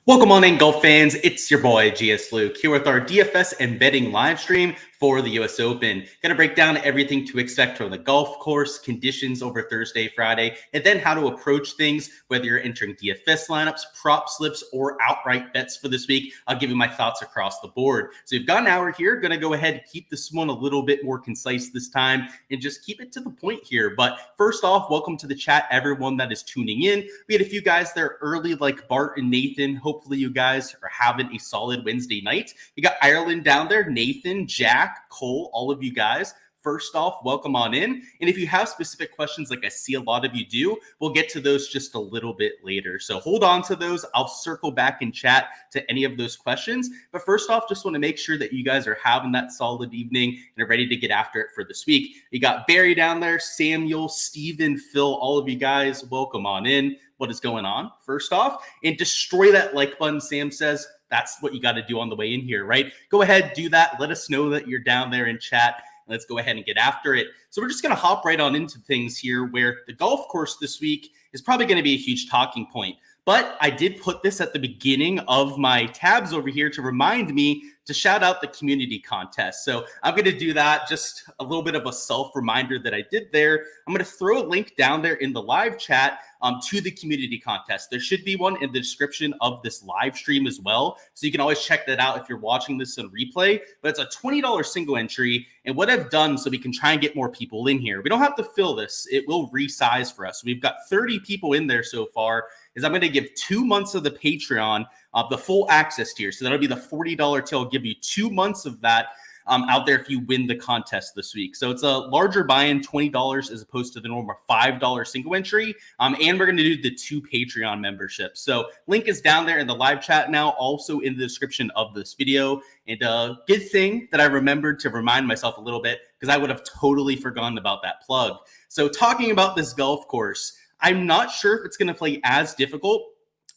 Welcome on in, golf fans. It's your boy, Gsluke, here with our DFS and betting live stream for the US Open. Going to break down everything to expect from the golf course, conditions over Thursday, Friday, and then how to approach things, whether you're entering DFS lineups, prop slips, or outright bets for this week. I'll give you my thoughts across the board. So we've got an hour here. Going to go ahead and keep this one a little bit more concise this time and just keep it to the point here. But first off, welcome to the chat, everyone that is tuning in. We had a few guys there early like Bart and Nathan. Hopefully you guys are having a solid Wednesday night. You got Ireland down there, Nathan, Jack, Cole, all of you guys. First off, welcome on in. And if you have specific questions, like I see a lot of you do, we'll get to those just a little bit later. So hold on to those. I'll circle back and chat to any of those questions. But first off, just want to make sure that you guys are having that solid evening and are ready to get after it for this week. You got Barry down there, Samuel, Steven, Phil, all of you guys, welcome on in. What is going on? First off, and destroy that like button, Sam says. That's what you got to do on the way in here, right? Go ahead, do that. Let us know that you're down there in chat. Let's go ahead and get after it. So we're just going to hop right on into things here where the golf course this week is probably going to be a huge talking point. But I did put this at the beginning of my tabs over here to remind me to shout out the community contest. So I'm going to do that, just a little bit of a self-reminder that I did there. I'm going to throw a link down there in the live chat to the community contest. There should be one in the description of this live stream as well. So you can always check that out if you're watching this on replay. But it's a $20 single entry. And what I've done so we can try and get more people in here, we don't have to fill this. It will resize for us. We've got 30 people in there so far. Is I'm going to give 2 months of the Patreon the full access tier. So that'll be the $40 tier. I'll give you 2 months of that out there if you win the contest this week. So it's a larger buy-in, $20 as opposed to the normal $5 single entry. And we're going to do the 2 Patreon memberships. So link is down there in the live chat now, also in the description of this video. And good thing that I remembered to remind myself a little bit, because I would have totally forgotten about that plug. So talking about this golf course, I'm not sure if it's going to play as difficult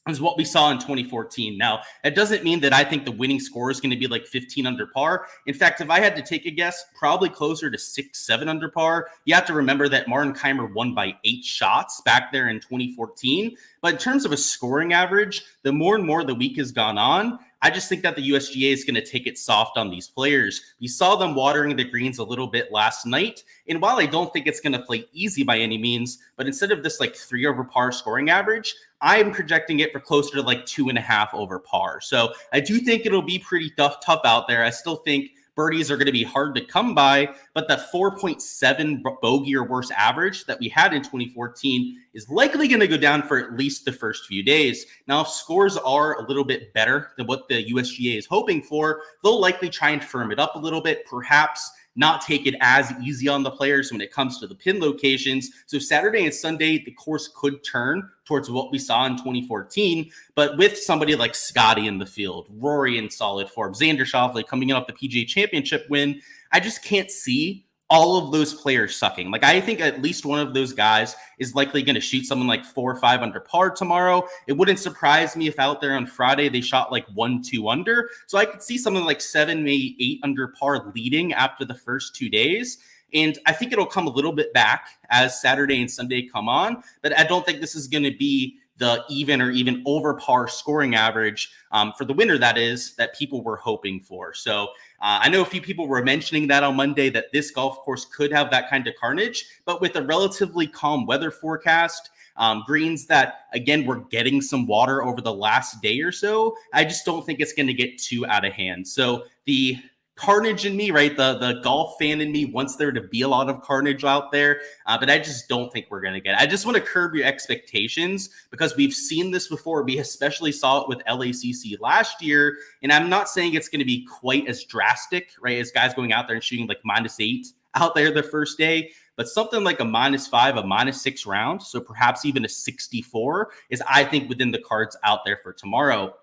as what we saw in 2014. Now, that doesn't mean that I think the winning score is going to be like 15 under par. In fact, if I had to take a guess, probably closer to 6-7 under par. You have to remember that Martin Keimer won by 8 shots back there in 2014. But in terms of a scoring average, the more and more the week has gone on, I just think that the USGA is going to take it soft on these players. We saw them watering the greens a little bit last night. And while I don't think it's going to play easy by any means, but instead of this like 3 over par scoring average, I'm projecting it for closer to like 2.5 over par. So I do think it'll be pretty tough out there. I still think birdies are going to be hard to come by, but the 4.7 bogey or worse average that we had in 2014 is likely going to go down for at least the first few days. Now, if scores are a little bit better than what the USGA is hoping for, they'll likely try and firm it up a little bit, perhaps not take it as easy on the players when it comes to the pin locations. So Saturday and Sunday, the course could turn towards what we saw in 2014, but with somebody like Scotty in the field, Rory in solid form, Xander Schauffele coming in off the PGA Championship win, I just can't see all of those players sucking. Like, I think at least one of those guys is likely going to shoot someone like 4 or 5 under par tomorrow. It wouldn't surprise me if out there on Friday they shot like 1-2 under. So I could see someone like 7, maybe 8 under par leading after the first 2 days. And I think it'll come a little bit back as Saturday and Sunday come on. But I don't think this is going to be the even or even over par scoring average for the winner, that is, that people were hoping for. So I know a few people were mentioning that on Monday, that this golf course could have that kind of carnage, but with a relatively calm weather forecast, greens that, again, we're getting some water over the last day or so, I just don't think it's going to get too out of hand. So the carnage in me, right? The golf fan in me wants there to be a lot of carnage out there, but I just don't think we're going to get it. I just want to curb your expectations because we've seen this before. We especially saw it with LACC last year, and I'm not saying it's going to be quite as drastic, right, as guys going out there and shooting like -8 out there the first day, but something like a -5, a -6 round, so perhaps even a 64 is, I think, within the cards out there for tomorrow.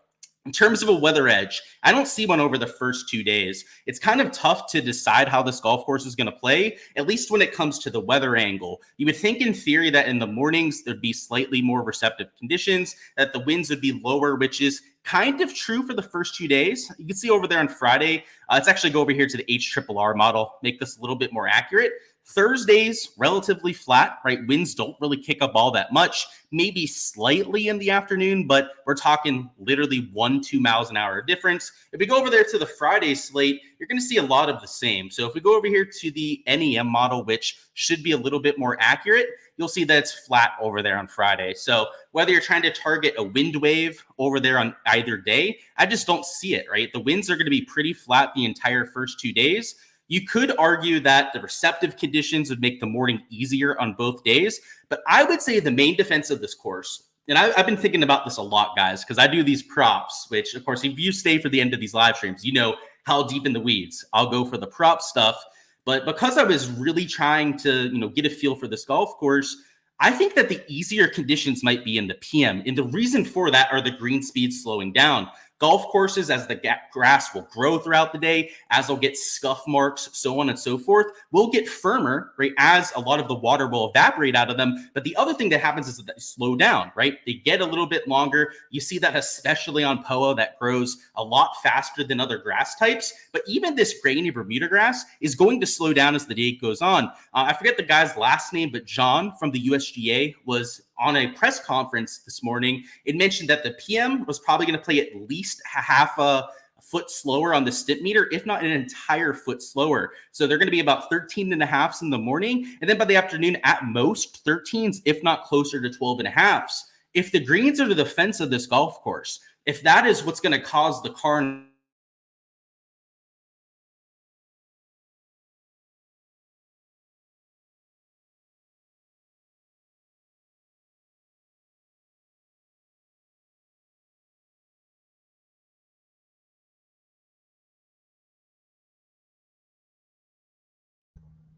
In terms of a weather edge, I don't see one over the first 2 days. It's kind of tough to decide how this golf course is going to play, at least when it comes to the weather angle. You would think in theory that in the mornings there'd be slightly more receptive conditions, that the winds would be lower, which is kind of true for the first 2 days. You can see over there on Friday, let's actually go over here to the HRRR model, make this a little bit more accurate. Thursdays, relatively flat, right? Winds don't really kick up all that much, maybe slightly in the afternoon, but we're talking literally 1-2 miles an hour difference. If we go over there to the Friday slate, you're going to see a lot of the same. So if we go over here to the NEM model, which should be a little bit more accurate, you'll see that it's flat over there on Friday. So whether you're trying to target a wind wave over there on either day, I just don't see it, right? The winds are going to be pretty flat the entire first 2 days. You could argue that the receptive conditions would make the morning easier on both days, but I would say the main defense of this course, and I've been thinking about this a lot, guys, because I do these props, which, of course, if you stay for the end of these live streams, you know how deep in the weeds I'll go for the prop stuff. But because I was really trying to, get a feel for this golf course, I think that the easier conditions might be in the PM. And the reason for that are the green speeds slowing down. Golf courses, as the grass will grow throughout the day, as they'll get scuff marks, so on and so forth, will get firmer, right, as a lot of the water will evaporate out of them. But the other thing that happens is that they slow down, right? They get a little bit longer. You see that especially on POA, that grows a lot faster than other grass types. But even this grainy Bermuda grass is going to slow down as the day goes on. I forget the guy's last name, but John from the USGA was on a press conference this morning. It mentioned that the PM was probably going to play at least half a foot slower on the stimp meter, if not an entire foot slower. So they're going to be about 13 and a halves in the morning. And then by the afternoon, at most 13s, if not closer to 12 and a halves. If the greens are the defense of this golf course, if that is what's going to cause the car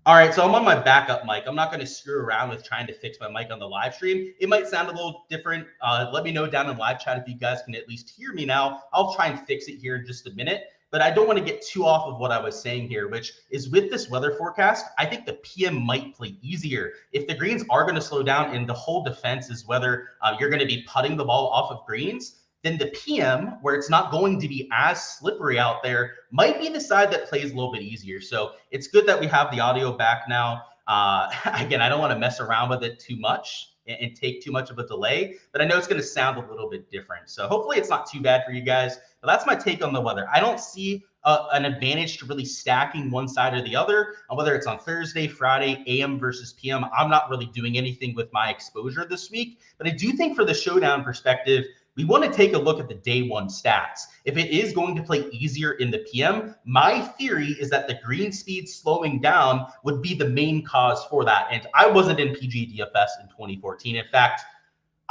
All right, so I'm on my backup mic. I'm not going to screw around with trying to fix my mic on the live stream. It might sound a little different. Let me know down in live chat if you guys can at least hear me now. I'll try and fix it here in just a minute. But I don't want to get too off of what I was saying here, which is with this weather forecast, I think the PM might play easier. If the greens are going to slow down and the whole defense is whether you're going to be putting the ball off of greens, then the PM, where it's not going to be as slippery out there, might be the side that plays a little bit easier. So it's good that we have the audio back now. Again, I don't want to mess around with it too much and take too much of a delay, but I know it's going to sound a little bit different. So hopefully it's not too bad for you guys. But that's my take on the weather. I don't see an advantage to really stacking one side or the other, whether it's on Thursday, Friday, AM versus PM. I'm not really doing anything with my exposure this week, but I do think for the showdown perspective, we want to take a look at the day one stats. If it is going to play easier in the PM, my theory is that the green speed slowing down would be the main cause for that. And I wasn't in PGA DFS in 2014. In fact,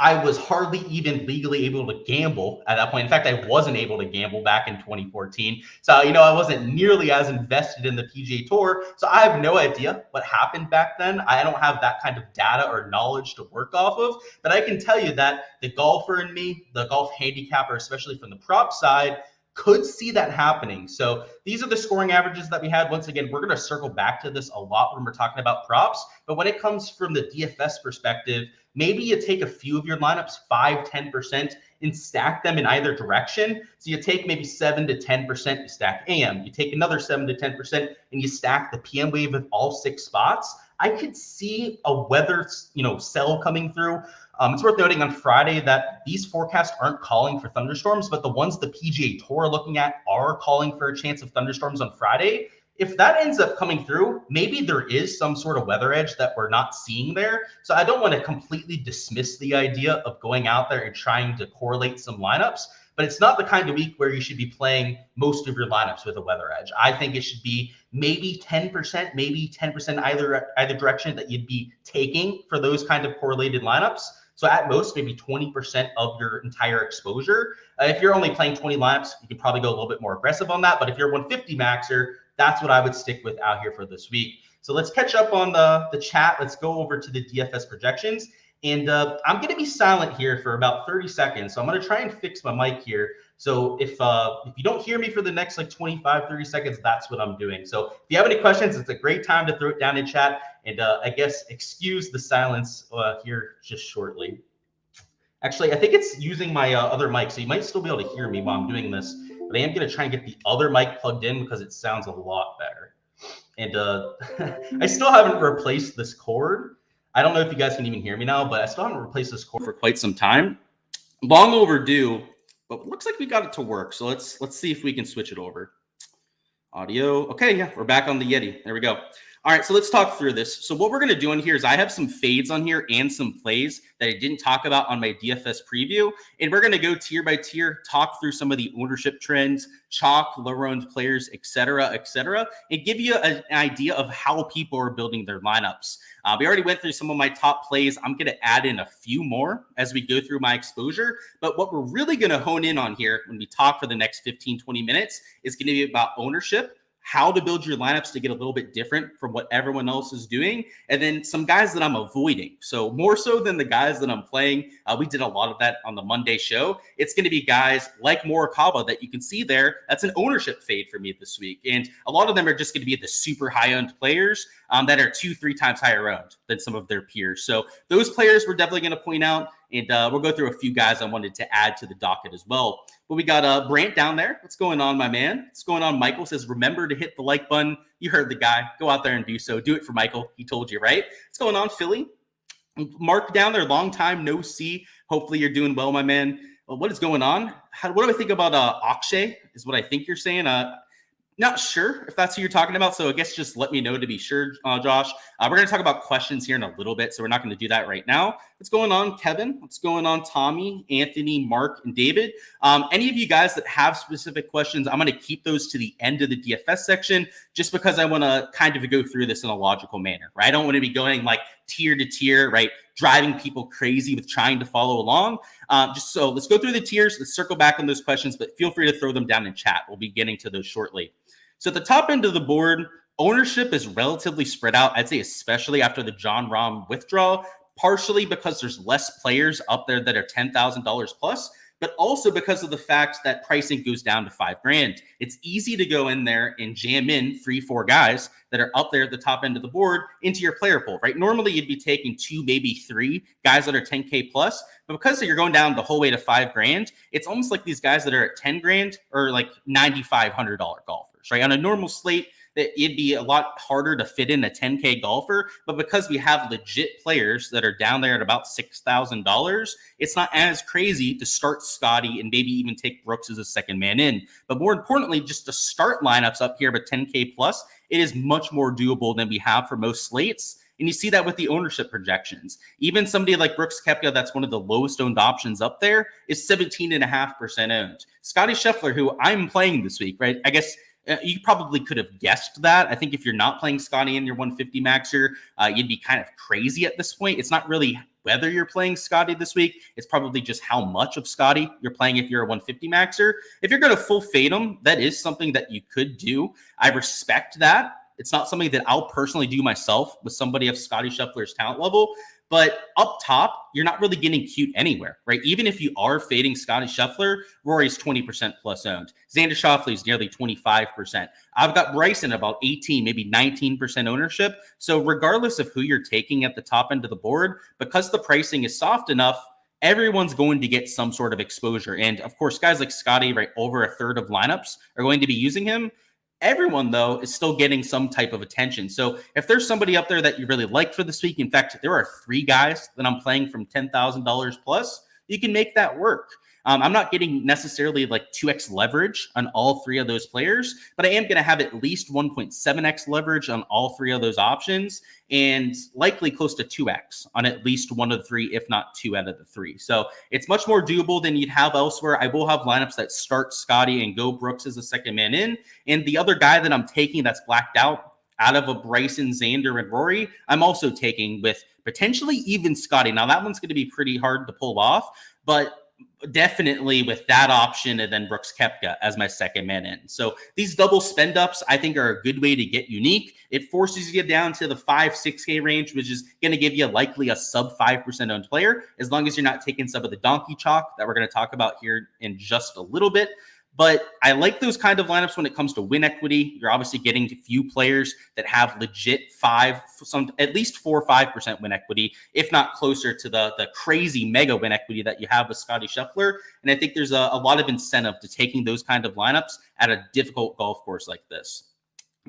I was hardly even legally able to gamble at that point. In fact, I wasn't able to gamble back in 2014. So, I wasn't nearly as invested in the PGA Tour. So I have no idea what happened back then. I don't have that kind of data or knowledge to work off of. But I can tell you that the golfer in me, the golf handicapper, especially from the prop side, could see that happening. So these are the scoring averages that we had. Once again, we're going to circle back to this a lot when we're talking about props. But when it comes from the DFS perspective, maybe you take a few of your lineups, 5-10%, and stack them in either direction. So you take maybe 7 to 10%, you stack AM. You take another 7 to 10%, and you stack the PM wave with all 6 spots. I could see a weather, sell coming through. It's worth noting on Friday that these forecasts aren't calling for thunderstorms, but the ones the PGA Tour are looking at are calling for a chance of thunderstorms on Friday. If that ends up coming through, maybe there is some sort of weather edge that we're not seeing there. So I don't want to completely dismiss the idea of going out there and trying to correlate some lineups, but it's not the kind of week where you should be playing most of your lineups with a weather edge. I think it should be maybe 10% either direction that you'd be taking for those kind of correlated lineups. So at most, maybe 20% of your entire exposure. If you're only playing 20 lineups, you can probably go a little bit more aggressive on that. But if you're 150 maxer, that's what I would stick with out here for this week. So let's catch up on the chat. Let's go over to the DFS projections. And I'm going to be silent here for about 30 seconds. So I'm going to try and fix my mic here. So if you don't hear me for the next 25, 30 seconds, that's what I'm doing. So if you have any questions, it's a great time to throw it down in chat. And I guess excuse the silence here just shortly. Actually, I think it's using my other mic, so you might still be able to hear me while I'm doing this. But I am going to try and get the other mic plugged in because it sounds a lot better. And I still haven't replaced this cord. I don't know if you guys can even hear me now, but I still haven't replaced this cord for quite some time. Long overdue, but looks like we got it to work. So let's see if we can switch it over. Audio. Okay, yeah, we're back on the Yeti. There we go. All right, so let's talk through this. So what we're going to do on here is I have some fades on here and some plays that I didn't talk about on my DFS preview. And we're going to go tier by tier, talk through some of the ownership trends, chalk, lower-owned players, et cetera, and give you an idea of how people are building their lineups. We already went through some of my top plays. I'm going to add in a few more as we go through my exposure. But what we're really going to hone in on here when we talk for the next 15, 20 minutes is going to be about ownership, how to build your lineups to get a little bit different from what everyone else is doing, and then some guys that I'm avoiding. So more so than the guys that I'm playing, we did a lot of that on the Monday show. It's going to be guys like Morikawa that you can see there. That's an ownership fade for me this week. And a lot of them are just going to be the super high-owned players that are 2-3 times higher owned than some of their peers. So those players we're definitely going to point out. And we'll go through a few guys I wanted to add to the docket as well. But we got Brant down there. What's going on, my man? What's going on? Michael says, remember to hit the like button. You heard the guy. Go out there and do so. Do it for Michael. He told you, right? What's going on, Philly? Mark down there. Long time no see. Hopefully you're doing well, my man. Well, what is going on? What do I think about Akshay is what I think you're saying. Not sure if that's who you're talking about. So I guess just let me know to be sure, Josh. We're going to talk about questions here in a little bit. So we're not going to do that right now. What's going on, Kevin? What's going on, Tommy, Anthony, Mark, and David? Any of you guys that have specific questions, I'm going to keep those to the end of the DFS section just because I want to kind of go through this in a logical manner, right? I don't want to be going like tier to tier, right? Driving people crazy with trying to follow along. Just so let's go through the tiers. Let's circle back on those questions, but feel free to throw them down in chat. We'll be getting to those shortly. So at the top end of the board, ownership is relatively spread out. I'd say especially after the Jon Rahm withdrawal, partially because there's less players up there that are $10,000 plus, but also because of the fact that pricing goes down to $5,000. It's easy to go in there and jam in 3-4 guys that are up there at the top end of the board into your player pool, right? Normally you'd be taking 2, maybe 3 guys that are 10K plus, but because you're going down the whole way to $5,000, it's almost like these guys that are at $10,000 are like $9,500 golfers, right? On a normal slate, that it'd be a lot harder to fit in a 10K golfer, but because we have legit players that are down there at about $6,000, it's not as crazy to start Scotty and maybe even take Brooks as a second man in. But more importantly, just to start lineups up here with 10K plus, it is much more doable than we have for most slates. And you see that with the ownership projections. Even somebody like Brooks Koepka, that's one of the lowest owned options up there, is 17.5% owned. Scotty Scheffler, who I'm playing this week, right? I guess you probably could have guessed that. I think if you're not playing Scotty in your 150 maxer, you'd be kind of crazy at this point. It's not really whether you're playing Scotty this week. It's probably just how much of Scotty you're playing if you're a 150 maxer. If you're going to full fade him, that is something that you could do. I respect that. It's not something that I'll personally do myself with somebody of Scotty Scheffler's talent level. But up top, you're not really getting cute anywhere, right? Even if you are fading Scotty Scheffler, Rory's 20% plus owned. Xander Schauffele's nearly 25%. I've got Bryson about 18, maybe 19% ownership. So regardless of who you're taking at the top end of the board, because the pricing is soft enough, everyone's going to get some sort of exposure. And of course, guys like Scotty, right, over a third of lineups are going to be using him. Everyone, though, is still getting some type of attention. So if there's somebody up there that you really like for this week, in fact, there are 3 guys that I'm playing from $10,000 plus, you can make that work. I'm not getting necessarily like 2x leverage on all 3 of those players, but I am going to have at least 1.7x leverage on all 3 of those options and likely close to 2x on at least 1 of the 3, if not 2 out of the 3. So it's much more doable than you'd have elsewhere. I will have lineups that start Scotty and go Brooks as a second man in. And the other guy that I'm taking that's blacked out of a Bryson, Xander, and Rory, I'm also taking with potentially even Scotty. Now that one's going to be pretty hard to pull off, but definitely with that option and then Brooks Koepka as my second man in. So these double spend ups, I think, are a good way to get unique. It forces you down to the 5-6K range, which is going to give you likely a sub 5% owned player, as long as you're not taking some of the donkey chalk that we're going to talk about here in just a little bit. But I like those kind of lineups when it comes to win equity. You're obviously getting a few players that have legit at least 4 or 5% win equity, if not closer to the crazy mega win equity that you have with Scotty Scheffler. And I think there's a lot of incentive to taking those kind of lineups at a difficult golf course like this.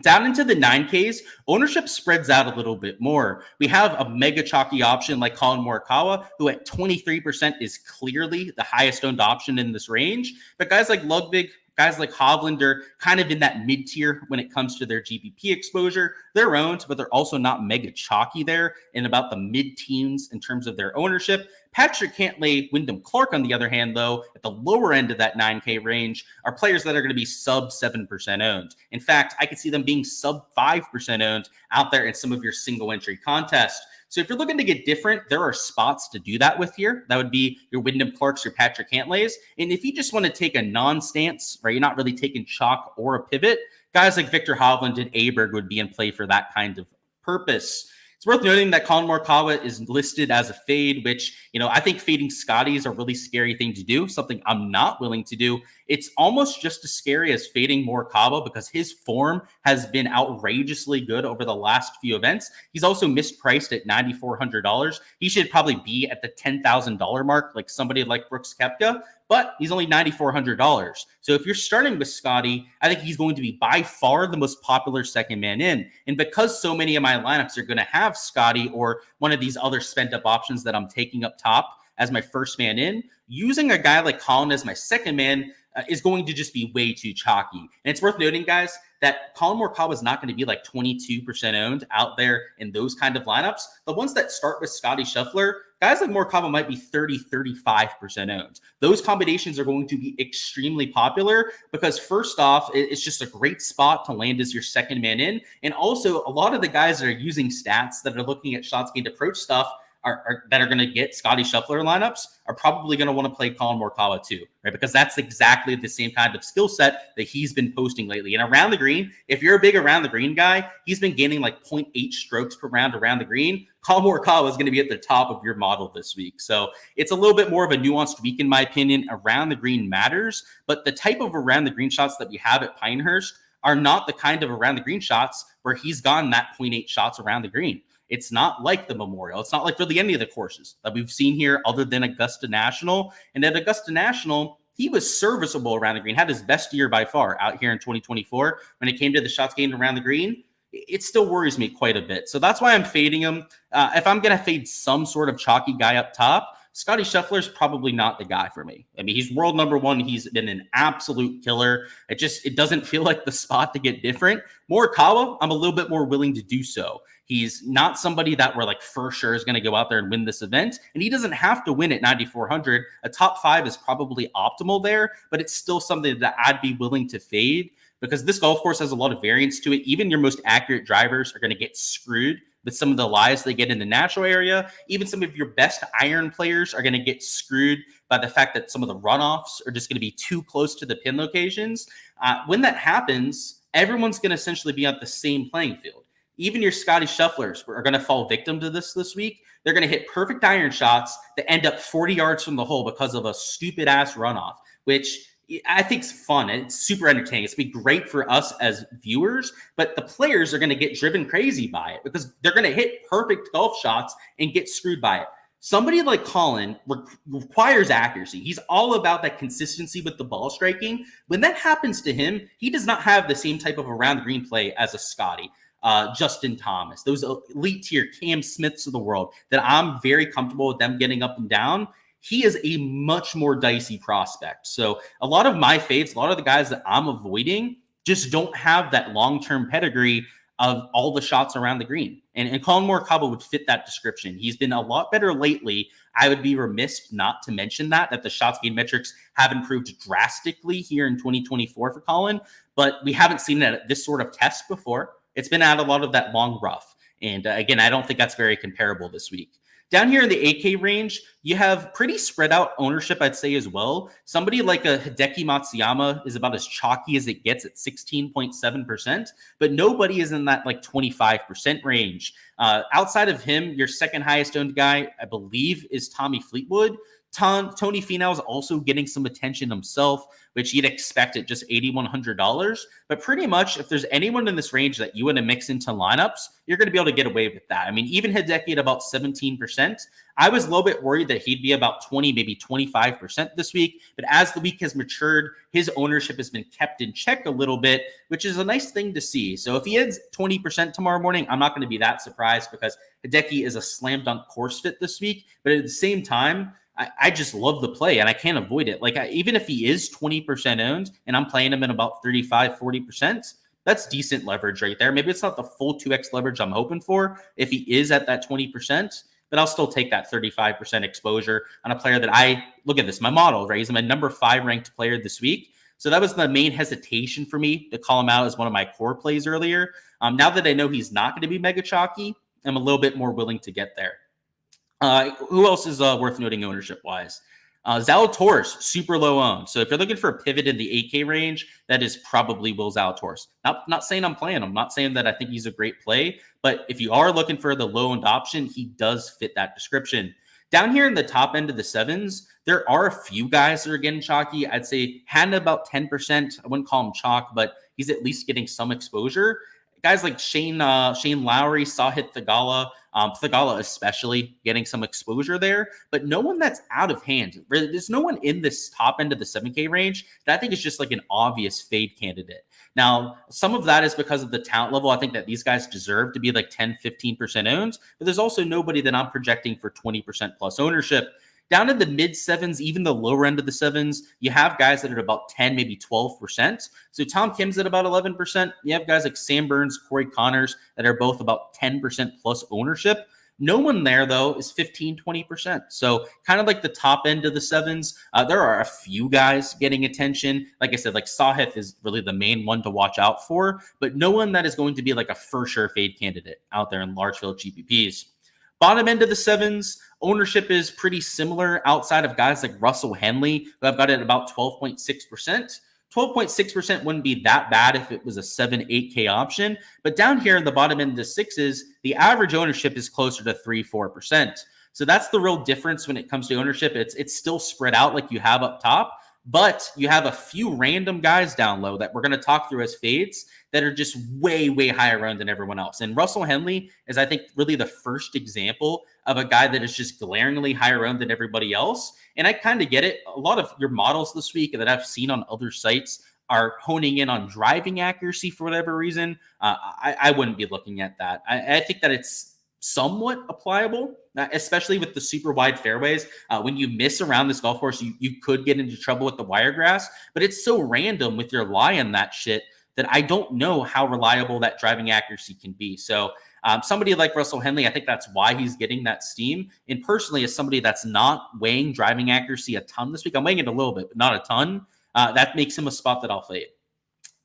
Down into the 9Ks, ownership spreads out a little bit more. We have a mega chalky option like Colin Morikawa, who at 23% is clearly the highest owned option in this range. But guys like Ludwig, guys like Hovland are kind of in that mid-tier when it comes to their GPP exposure. They're owned, but they're also not mega chalky there in about the mid-teens in terms of their ownership. Patrick Cantlay, Wyndham Clark, on the other hand, though, at the lower end of that 9K range, are players that are going to be sub 7% owned. In fact, I could see them being sub 5% owned out there in some of your single entry contests. So if you're looking to get different, there are spots to do that with here. That would be your Wyndham Clarks, your Patrick Cantlays. And if you just want to take a non-stance, right, you're not really taking chalk or a pivot, guys like Victor Hovland and Aberg would be in play for that kind of purpose. It's worth noting that Colin Morikawa is listed as a fade, which, I think fading Scotty is a really scary thing to do, something I'm not willing to do. It's almost just as scary as fading Morikawa because his form has been outrageously good over the last few events. He's also mispriced at $9,400. He should probably be at the $10,000 mark, like somebody like Brooks Koepka, but he's only $9,400. So if you're starting with Scotty, I think he's going to be by far the most popular second man in. And because so many of my lineups are going to have Scotty or one of these other spent up options that I'm taking up top as my first man in, using a guy like Colin as my second man is going to just be way too chalky. And it's worth noting, guys, that Colin Morikawa is not going to be like 22% owned out there in those kind of lineups. The ones that start with Scotty Scheffler, guys like Morikawa might be 35% owned. Those combinations are going to be extremely popular because first off, it's just a great spot to land as your second man in. And also a lot of the guys that are using stats that are looking at shots gained approach stuff that are going to get Scotty Scheffler lineups are probably going to want to play Colin Morikawa too, right? Because that's exactly the same kind of skill set that he's been posting lately. And around the green, if you're a big around the green guy, he's been gaining like 0.8 strokes per round around the green. Colin Morikawa is going to be at the top of your model this week. So it's a little bit more of a nuanced week, in my opinion. Around the green matters, but the type of around the green shots that we have at Pinehurst are not the kind of around the green shots where he's gotten that 0.8 shots around the green. It's not like the Memorial. It's not like really any of the courses that we've seen here other than Augusta National. And at Augusta National, he was serviceable around the green, had his best year by far out here in 2024. When it came to the shots gained around the green, it still worries me quite a bit. So that's why I'm fading him. If I'm going to fade some sort of chalky guy up top, Scotty Scheffler is probably not the guy for me. I mean, he's world number one. He's been an absolute killer. It doesn't feel like the spot to get different. Morikawa, I'm a little bit more willing to do so. He's not somebody that we're like for sure is going to go out there and win this event. And he doesn't have to win at 9,400. A top 5 is probably optimal there, but it's still something that I'd be willing to fade because this golf course has a lot of variance to it. Even your most accurate drivers are going to get screwed with some of the lies they get in the natural area. Even some of your best iron players are going to get screwed by the fact that some of the runoffs are just going to be too close to the pin locations. When that happens, everyone's going to essentially be on the same playing field. Even your Scotty Schefflers are going to fall victim to this week. They're going to hit perfect iron shots that end up 40 yards from the hole because of a stupid-ass runoff, which I think is fun. It's super entertaining. It's going to be great for us as viewers, but the players are going to get driven crazy by it because they're going to hit perfect golf shots and get screwed by it. Somebody like Colin requires accuracy. He's all about that consistency with the ball striking. When that happens to him, he does not have the same type of around the green play as a Scotty. Justin Thomas, those elite tier Cam Smiths of the world that I'm very comfortable with them getting up and down. He is a much more dicey prospect. So a lot of my faves, a lot of the guys that I'm avoiding just don't have that long-term pedigree of all the shots around the green. And Colin Morikawa would fit that description. He's been a lot better lately. I would be remiss not to mention that the shots gained metrics have improved drastically here in 2024 for Colin, but we haven't seen that this sort of test before. It's been at a lot of that long rough. And again, I don't think that's very comparable this week. Down here in the 8K range, you have pretty spread out ownership, I'd say, as well. Somebody like a Hideki Matsuyama is about as chalky as it gets at 16.7%, but nobody is in that like 25% range. Outside of him, your second highest owned guy, I believe, is Tommy Fleetwood. Tony Finau is also getting some attention himself, which you'd expect at just $8,100. But pretty much, if there's anyone in this range that you want to mix into lineups, you're going to be able to get away with that. I mean, even Hideki at about 17%. I was a little bit worried that he'd be about 20, maybe 25% this week. But as the week has matured, his ownership has been kept in check a little bit, which is a nice thing to see. So if he is 20% tomorrow morning, I'm not going to be that surprised because Hideki is a slam dunk course fit this week. But at the same time, I just love the play and I can't avoid it. Like, even if he is 20% owned and I'm playing him in about 35, 40%, that's decent leverage right there. Maybe it's not the full 2x leverage I'm hoping for if he is at that 20%, but I'll still take that 35% exposure on a player that look at this, my model, right? He's my number 5 ranked player this week. So that was the main hesitation for me to call him out as one of my core plays earlier. Now that I know he's not going to be mega chalky, I'm a little bit more willing to get there. Who else is worth noting ownership-wise? Zalatoris, super low owned. So if you're looking for a pivot in the 8K range, that is probably Will Zalatoris. Not saying I'm playing him. Not saying that I think he's a great play. But if you are looking for the low-owned option, he does fit that description. Down here in the top end of the 7s, there are a few guys that are getting chalky. I'd say Hanna about 10%. I wouldn't call him chalk, but he's at least getting some exposure. Guys like Shane Lowry, Sahith Theegala especially getting some exposure there, but no one that's out of hand. There's no one in this top end of the 7K range that I think is just like an obvious fade candidate. Now, some of that is because of the talent level. I think that these guys deserve to be like 10, 15% owned, but there's also nobody that I'm projecting for 20% plus ownership. Down in the mid 7s, even the lower end of the 7s, you have guys that are about 10, maybe 12%. So Tom Kim's at about 11%. You have guys like Sam Burns, Corey Connors that are both about 10% plus ownership. No one there, though, is 15, 20%. So kind of like the top end of the 7s, there are a few guys getting attention. Like I said, like Sahith is really the main one to watch out for, but no one that is going to be like a for sure fade candidate out there in large field GPPs. Bottom end of the 7s, ownership is pretty similar outside of guys like Russell Henley, who I've got it at about 12.6%. 12.6% wouldn't be that bad if it was a 7, 8K option. But down here in the bottom end of the 6s, the average ownership is closer to 3, 4%. So that's the real difference when it comes to ownership. It's still spread out like you have up top, but you have a few random guys down low that we're going to talk through as fades that are just way, way higher owned than everyone else. And Russell Henley is, I think, really the first example of a guy that is just glaringly higher owned than everybody else. And I kind of get it. A lot of your models this week that I've seen on other sites are honing in on driving accuracy for whatever reason. I wouldn't be looking at that. I think that it's somewhat applicable, especially with the super wide fairways. When you miss around this golf course, you could get into trouble with the wiregrass, but it's so random with your lie on that shit that I don't know how reliable that driving accuracy can be. So somebody like Russell Henley, I think that's why he's getting that steam. And personally, as somebody that's not weighing driving accuracy a ton this week, I'm weighing it a little bit, but not a ton. That makes him a spot that I'll fade.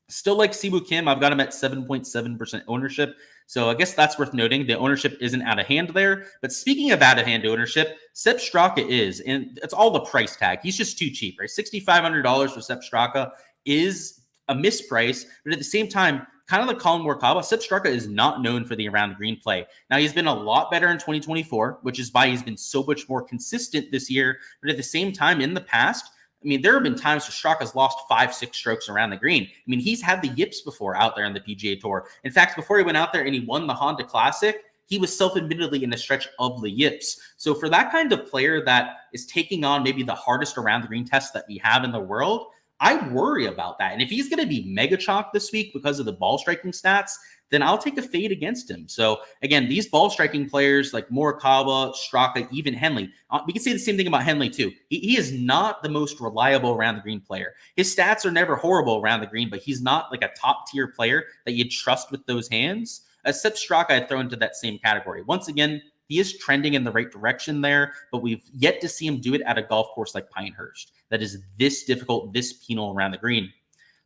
Still like Siwoo Kim, I've got him at 7.7% ownership. So I guess that's worth noting. The ownership isn't out of hand there. But speaking of out of hand ownership, Sepp Straka is, and it's all the price tag. He's just too cheap, right? $6,500 for Sepp Straka is a misprice, but at the same time, kind of like Colin Morikawa, Sepp Straka is not known for the around the green play. Now, he's been a lot better in 2024, which is why he's been so much more consistent this year. But at the same time, in the past, I mean, there have been times where Straka's lost 5-6 strokes around the green. I mean, he's had the yips before out there on the PGA Tour. In fact, before he went out there and he won the Honda Classic, he was self-admittedly in a stretch of the yips. So for that kind of player that is taking on maybe the hardest around the green test that we have in the world, I worry about that. And if he's going to be mega chalk this week because of the ball striking stats, then I'll take a fade against him. So again, these ball striking players like Morikawa, Straka, even Henley, we can say the same thing about Henley too. He is not the most reliable around the green player. His stats are never horrible around the green, but he's not like a top tier player that you'd trust with those hands. Except Straka, I'd throw into that same category. Once again, he is trending in the right direction there, but we've yet to see him do it at a golf course like Pinehurst that is this difficult, this penal around the green.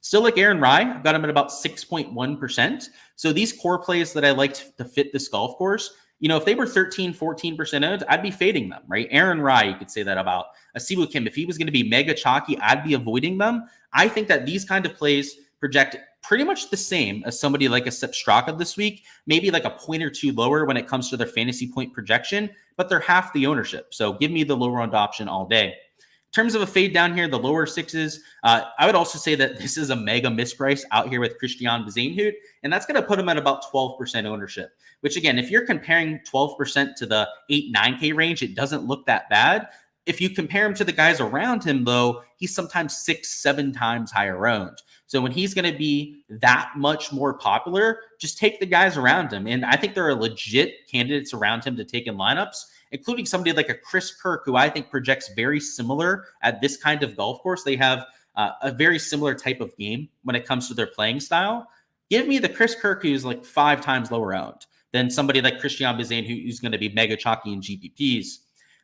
Still like Aaron Rai, I've got him at about 6.1%. So these core plays that I liked to fit this golf course, you know, if they were 13, 14% owned, I'd be fading them, right? Aaron Rai, you could say that about. A Siwoo Kim, if he was going to be mega chalky, I'd be avoiding them. I think that these kind of plays project pretty much the same as somebody like a Sepp Straka this week, maybe like a point or two lower when it comes to their fantasy point projection, but they're half the ownership. So give me the lower owned option all day. In terms of a fade down here, the lower sixes, I would also say that this is a mega misprice out here with Christian Bezuidenhout, and that's going to put him at about 12% ownership, which again, if you're comparing 12% to the 8-9K range, it doesn't look that bad. If you compare him to the guys around him, though, he's sometimes 6-7 times higher owned. So when he's going to be that much more popular, just take the guys around him. And I think there are legit candidates around him to take in lineups, including somebody like a Chris Kirk, who I think projects very similar at this kind of golf course. They have a very similar type of game when it comes to their playing style. Give me the Chris Kirk who's like 5 times lower owned than somebody like Christian Bezuidenhout who's going to be mega chalky in GPPs.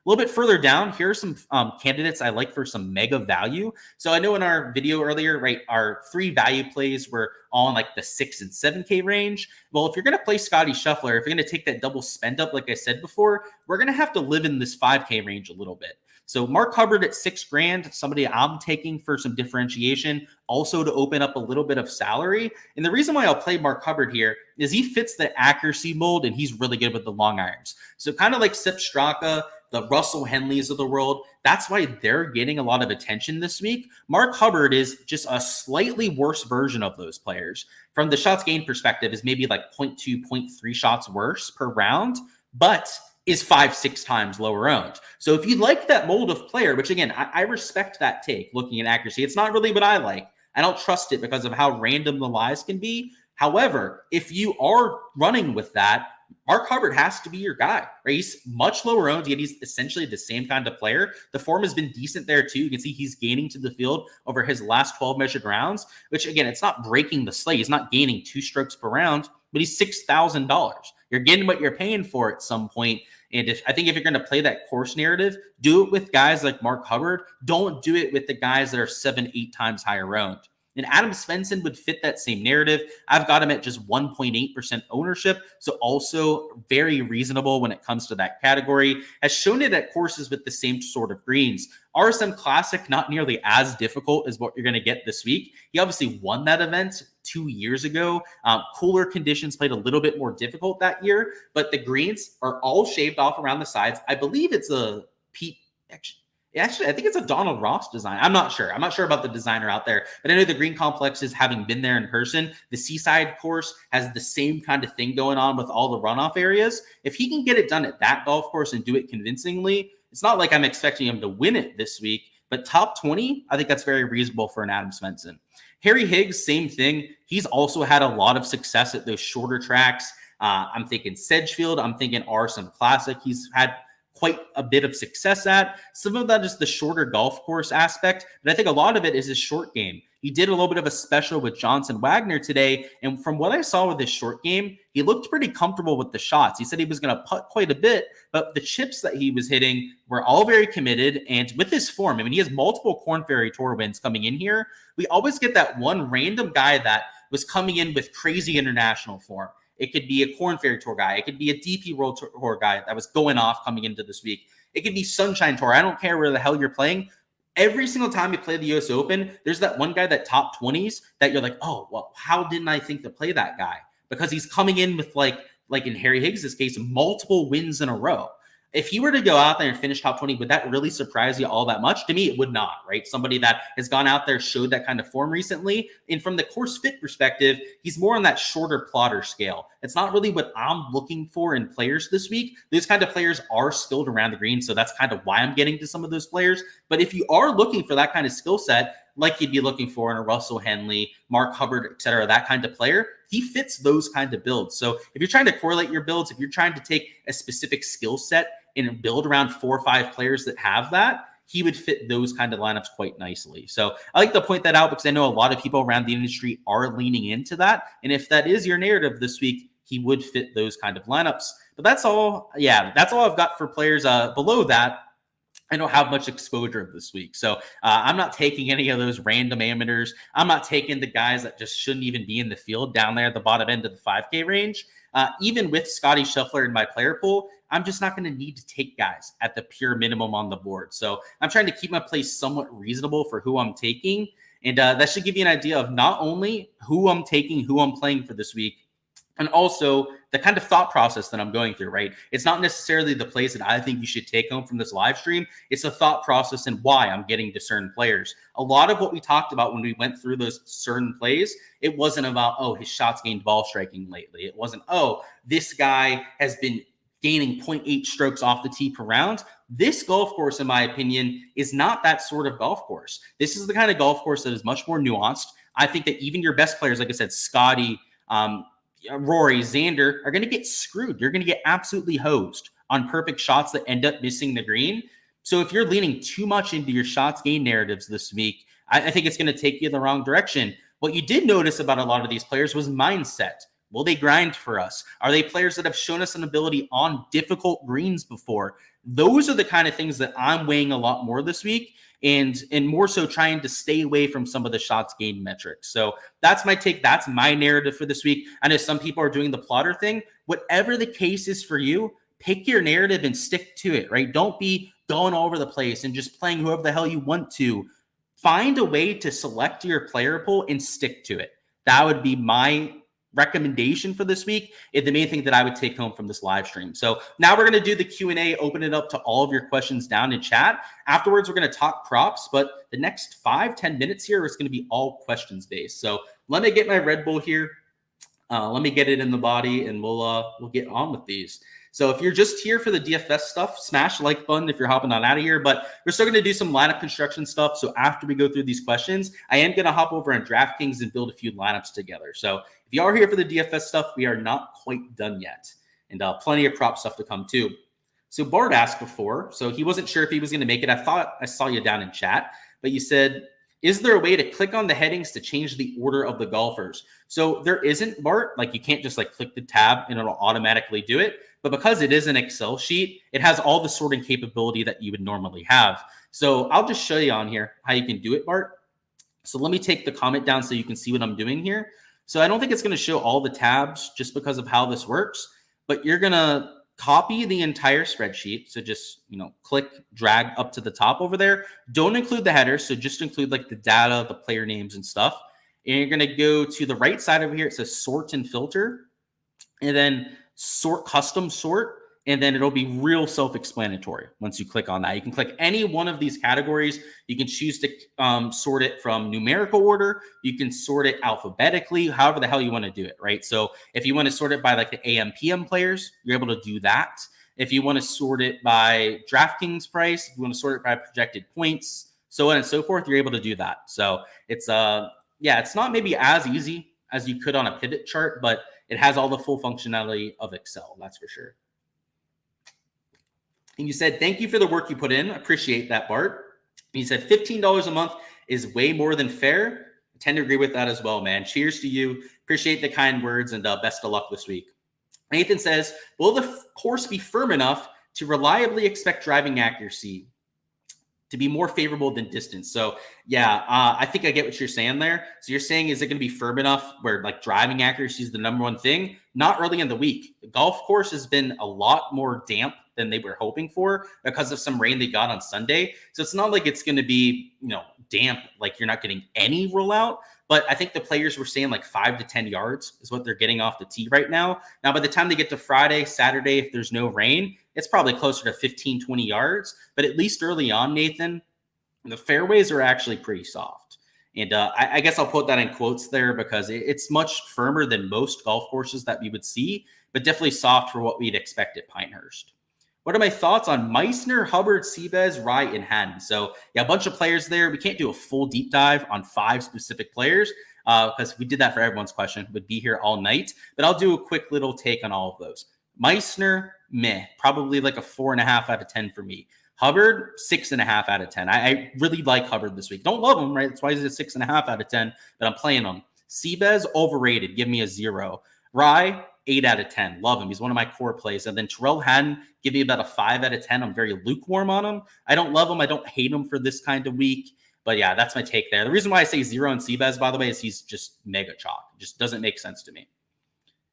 A little bit further down, here are some candidates I like for some mega value. So I know in our video earlier, right, our 3 value plays were all in like the 6 and 7K range. Well, if you're going to play Scotty Scheffler, if you're going to take that double spend up, like I said before, we're going to have to live in this 5K range a little bit. So Mark Hubbard at $6,000, somebody I'm taking for some differentiation, also to open up a little bit of salary. And the reason why I'll play Mark Hubbard here is he fits the accuracy mold and he's really good with the long irons. So kind of like Sepp Straka, the Russell Henleys of the world, that's why they're getting a lot of attention this week. Mark Hubbard is just a slightly worse version of those players. From the shots gained perspective, is maybe like 0.2, 0.3 shots worse per round, but is 5-6 times lower owned. So if you like that mold of player, which again, I respect that take looking at accuracy. It's not really what I like. I don't trust it because of how random the lies can be. However, if you are running with that, Mark Hubbard has to be your guy, right? He's much lower owned, yet he's essentially the same kind of player. The form has been decent there too. You can see he's gaining to the field over his last 12 measured rounds, which again, it's not breaking the slate. He's not gaining 2 strokes per round, but he's $6,000. You're getting what you're paying for at some point. And I think if you're going to play that course narrative, do it with guys like Mark Hubbard. Don't do it with the guys that are 7-8 times higher owned. And Adam Svensson would fit that same narrative. I've got him at just 1.8% ownership, so also very reasonable when it comes to that category. Has shown it at courses with the same sort of greens. RSM Classic, not nearly as difficult as what you're going to get this week. He obviously won that event 2 years ago. Cooler conditions played a little bit more difficult that year, but the greens are all shaved off around the sides. I believe it's a Pete... Actually, I think it's a Donald Ross design. I'm not sure. I'm not sure about the designer out there, but I know the green complexes, having been there in person, the Seaside course has the same kind of thing going on with all the runoff areas. If he can get it done at that golf course and do it convincingly, it's not like I'm expecting him to win it this week, but top 20, I think that's very reasonable for an Adam Svensson. Harry Higgs, same thing. He's also had a lot of success at those shorter tracks. I'm thinking Sedgefield. I'm thinking RSM Classic. He's had quite a bit of success at. Some of that is the shorter golf course aspect, but I think a lot of it is his short game. He did a little bit of a special with Johnson Wagner today, and from what I saw with his short game, he looked pretty comfortable with the shots. He said he was going to putt quite a bit, but the chips that he was hitting were all very committed, and with his form, I mean, he has multiple Korn Ferry Tour wins coming in here. We always get that one random guy that was coming in with crazy international form. It could be a Korn Ferry Tour guy. It could be a DP World Tour guy that was going off coming into this week. It could be Sunshine Tour. I don't care where the hell you're playing. Every single time you play the US Open, there's that one guy that top 20s that you're like, oh, well, how didn't I think to play that guy? Because he's coming in with like in Harry Higgs' case, multiple wins in a row. If he were to go out there and finish top 20, would that really surprise you all that much? To me, it would not, right? Somebody that has gone out there, showed that kind of form recently. And from the course fit perspective, he's more on that shorter plotter scale. It's not really what I'm looking for in players this week. Those kind of players are skilled around the green, so that's kind of why I'm getting to some of those players. But if you are looking for that kind of skill set, like you'd be looking for in a Russell Henley, Mark Hubbard, et cetera, that kind of player, he fits those kind of builds. So if you're trying to correlate your builds, if you're trying to take a specific skill set and build around 4 or 5 players that have that, he would fit those kind of lineups quite nicely. So I like to point that out because I know a lot of people around the industry are leaning into that. And if that is your narrative this week, he would fit those kind of lineups. But that's all. Yeah, that's all I've got for players below that. I don't have much exposure this week. So I'm not taking any of those random amateurs. I'm not taking the guys that just shouldn't even be in the field down there at the bottom end of the 5K range. Even with Scotty Scheffler in my player pool, I'm just not going to need to take guys at the pure minimum on the board. So I'm trying to keep my play somewhat reasonable for who I'm taking. And that should give you an idea of not only who I'm taking, who I'm playing for this week, and also the kind of thought process that I'm going through, right? It's not necessarily the plays that I think you should take home from this live stream. It's the thought process and why I'm getting to certain players. A lot of what we talked about when we went through those certain plays, it wasn't about, oh, his shots gained ball striking lately. It wasn't, oh, this guy has been gaining 0.8 strokes off the tee per round. This golf course, in my opinion, is not that sort of golf course. This is the kind of golf course that is much more nuanced. I think that even your best players, like I said, Scotty, Rory, Xander, are going to get screwed. You're going to get absolutely hosed on perfect shots that end up missing the green. So if you're leaning too much into your shots gain narratives this week, I think it's going to take you in the wrong direction. What you did notice about a lot of these players was mindset. Will they grind for us? Are they players that have shown us an ability on difficult greens before? Those are the kind of things that I'm weighing a lot more this week, and more so trying to stay away from some of the shots gained metrics. So that's my take. That's my narrative for this week. I know some people are doing the plotter thing. Whatever the case is for you, pick your narrative and stick to it, right? Don't be going all over the place and just playing whoever the hell you want to. Find a way to select your player pool and stick to it. That would be my recommendation for this week, is the main thing that I would take home from this live stream. So now we're going to do the Q&A, open it up to all of your questions down in chat. Afterwards, we're going to talk props, but the next 5-10 minutes here is going to be all questions based. So let me get my Red Bull here. Let me get it in the body, and we'll get on with these. So if you're just here for the DFS stuff, smash the like button if you're hopping on out of here. But we're still going to do some lineup construction stuff. So after we go through these questions, I am going to hop over on Draftkings and build a few lineups together. So if you are here for the DFS stuff, we are not quite done yet. And plenty of prop stuff to come too. So Bart asked before, so he wasn't sure if he was going to make it. I thought I saw you down in chat, but you said, is there a way to click on the headings to change the order of the golfers? So there isn't, Bart. Like, you can't just like click the tab and it'll automatically do it. But because it is an Excel sheet, it has all the sorting capability that you would normally have. So I'll just show you on here how you can do it, Bart. So let me take the comment down so you can see what I'm doing here. So I don't think it's going to show all the tabs just because of how this works, but you're going to copy the entire spreadsheet. So just, click, drag up to the top over there. Don't include the headers. So just include like the data, the player names and stuff. And you're going to go to the right side over here. It says sort and filter, and then custom sort. And then it'll be real self-explanatory once you click on that. You can click any one of these categories. You can choose to sort it from numerical order. You can sort it alphabetically, however the hell you want to do it, right? So if you want to sort it by like the AM, PM players, you're able to do that. If you want to sort it by Draftkings price, if you want to sort it by projected points, so on and so forth, you're able to do that. So it's, it's not maybe as easy as you could on a pivot chart, but it has all the full functionality of Excel, that's for sure. And you said, thank you for the work you put in. Appreciate that, Bart. And you said $15 a month is way more than fair. I tend to agree with that as well, man. Cheers to you. Appreciate the kind words, and best of luck this week. Nathan says, will the course be firm enough to reliably expect driving accuracy to be more favorable than distance? So yeah, I think I get what you're saying there. So you're saying, is it going to be firm enough where like driving accuracy is the number one thing? Not early in the week. The golf course has been a lot more damp than they were hoping for because of some rain they got on Sunday. So it's not like it's going to be, damp, like you're not getting any rollout. But I think the players were saying like 5 to 10 yards is what they're getting off the tee right now. Now, by the time they get to Friday, Saturday, if there's no rain, it's probably closer to 15, 20 yards. But at least early on, Nathan, the fairways are actually pretty soft. And I guess I'll put that in quotes there because it's much firmer than most golf courses that we would see, but definitely soft for what we'd expect at Pinehurst. What are my thoughts on Meissner, Hubbard, Seabez, Wright, and Haddon? So yeah, a bunch of players there. We can't do a full deep dive on 5 specific players because if we did that for everyone's question, we'd be here all night. But I'll do a quick little take on all of those. Meissner, meh, probably like a 4.5 out of 10 for me. Hubbard, 6.5 out of 10. I really like Hubbard this week. Don't love him, right? That's why he's a 6.5 out of 10, but I'm playing him. Seabez, overrated. Give me a 0. Rye, 8 out of 10. Love him. He's one of my core plays. And then Terrell Haddon, give me about a 5 out of 10. I'm very lukewarm on him. I don't love him. I don't hate him for this kind of week. But yeah, that's my take there. The reason why I say 0 on Seabez, by the way, is he's just mega chalk. It just doesn't make sense to me.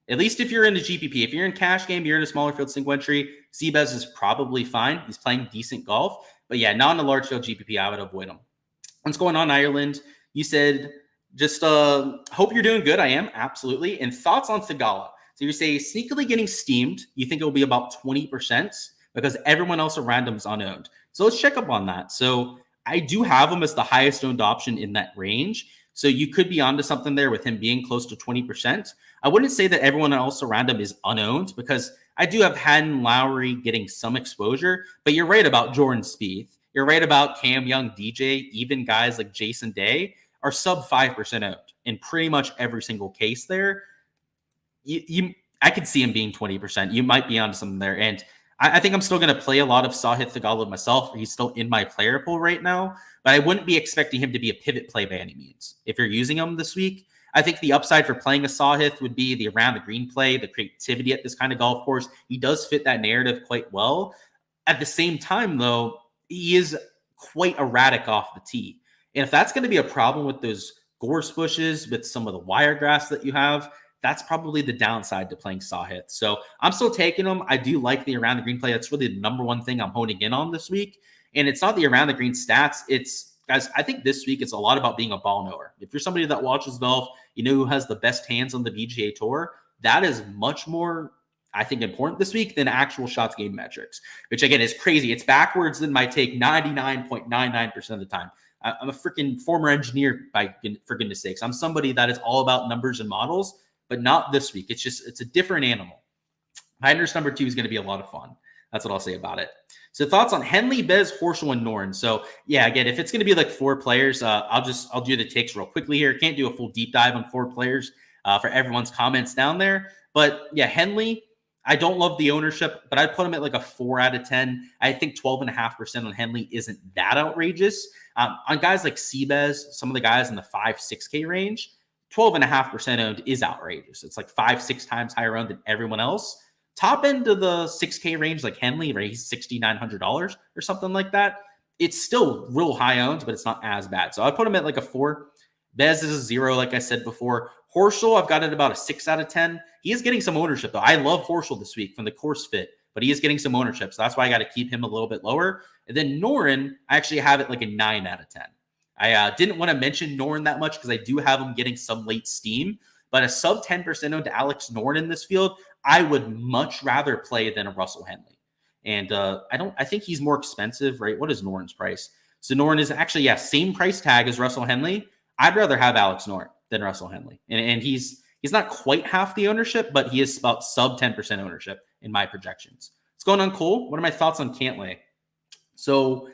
At least if you're in the GPP. If you're in cash game, you're in a smaller field single entry, Seabez is probably fine. He's playing decent golf. But yeah, not in a large field GPP, I would avoid him. What's going on, Ireland? You said, just hope you're doing good. I am, absolutely. And thoughts on Thigala. So you say sneakily getting steamed. You think it will be about 20% because everyone else around him is unowned. So let's check up on that. So I do have him as the highest owned option in that range. So you could be onto something there with him being close to 20%. I wouldn't say that everyone else around him is unowned because I do have Haddon Lowry getting some exposure, but you're right about Jordan Spieth. You're right about Cam Young, DJ, even guys like Jason Day are sub 5% owned in pretty much every single case there. I could see him being 20%. You might be onto something there. And I think I'm still going to play a lot of Sahith Theegala myself. He's still in my player pool right now, but I wouldn't be expecting him to be a pivot play by any means. If you're using him this week, I think the upside for playing a Sahith would be the around the green play, the creativity at this kind of golf course. He does fit that narrative quite well. At the same time, though, he is quite erratic off the tee. And if that's going to be a problem with those gorse bushes, with some of the wiregrass that you have, that's probably the downside to playing Sahith. So I'm still taking him. I do like the around the green play. That's really the number one thing I'm honing in on this week. And it's not the around the green stats. It's, guys, I think this week it's a lot about being a ball knower. If you're somebody that watches golf, you know who has the best hands on the PGA Tour, that is much more, I think, important this week than actual shots gained metrics, which again is crazy. It's backwards than my take 99.99% of the time. I'm a freaking former engineer, for goodness sakes. I'm somebody that is all about numbers and models, but not this week. It's a different animal. Pinehurst number 2 is going to be a lot of fun. That's what I'll say about it. So thoughts on Henley, Bez, Horschel, and Noren. So yeah, again, if it's going to be like 4 players, I'll do the takes real quickly here. Can't do a full deep dive on 4 players for everyone's comments down there. But yeah, Henley, I don't love the ownership, but I'd put him at like a 4 out of 10. I think 12.5% on Henley isn't that outrageous. On guys like Seabez, some of the guys in the 5-6K range, 12.5% owned is outrageous. It's like 5-6 times higher owned than everyone else. Top end of the 6K range, like Henley, right? He's $6,900 or something like that. It's still real high owned, but it's not as bad. So I put him at like a 4. Bez is a 0, like I said before. Horschel, I've got it about a 6 out of 10. He is getting some ownership, though. I love Horschel this week from the course fit, but he is getting some ownership. So that's why I got to keep him a little bit lower. And then Noren, I actually have it like a 9 out of 10. I didn't want to mention Noren that much because I do have him getting some late steam, but a sub 10% owned Alex Noren in this field, I would much rather play than a Russell Henley. And I think he's more expensive, right? What is Noren's price? So Noren is actually, same price tag as Russell Henley. I'd rather have Alex Noren than Russell Henley. And he's not quite half the ownership, but he is about sub 10% ownership in my projections. What's going on, Cole? What are my thoughts on Cantlay? So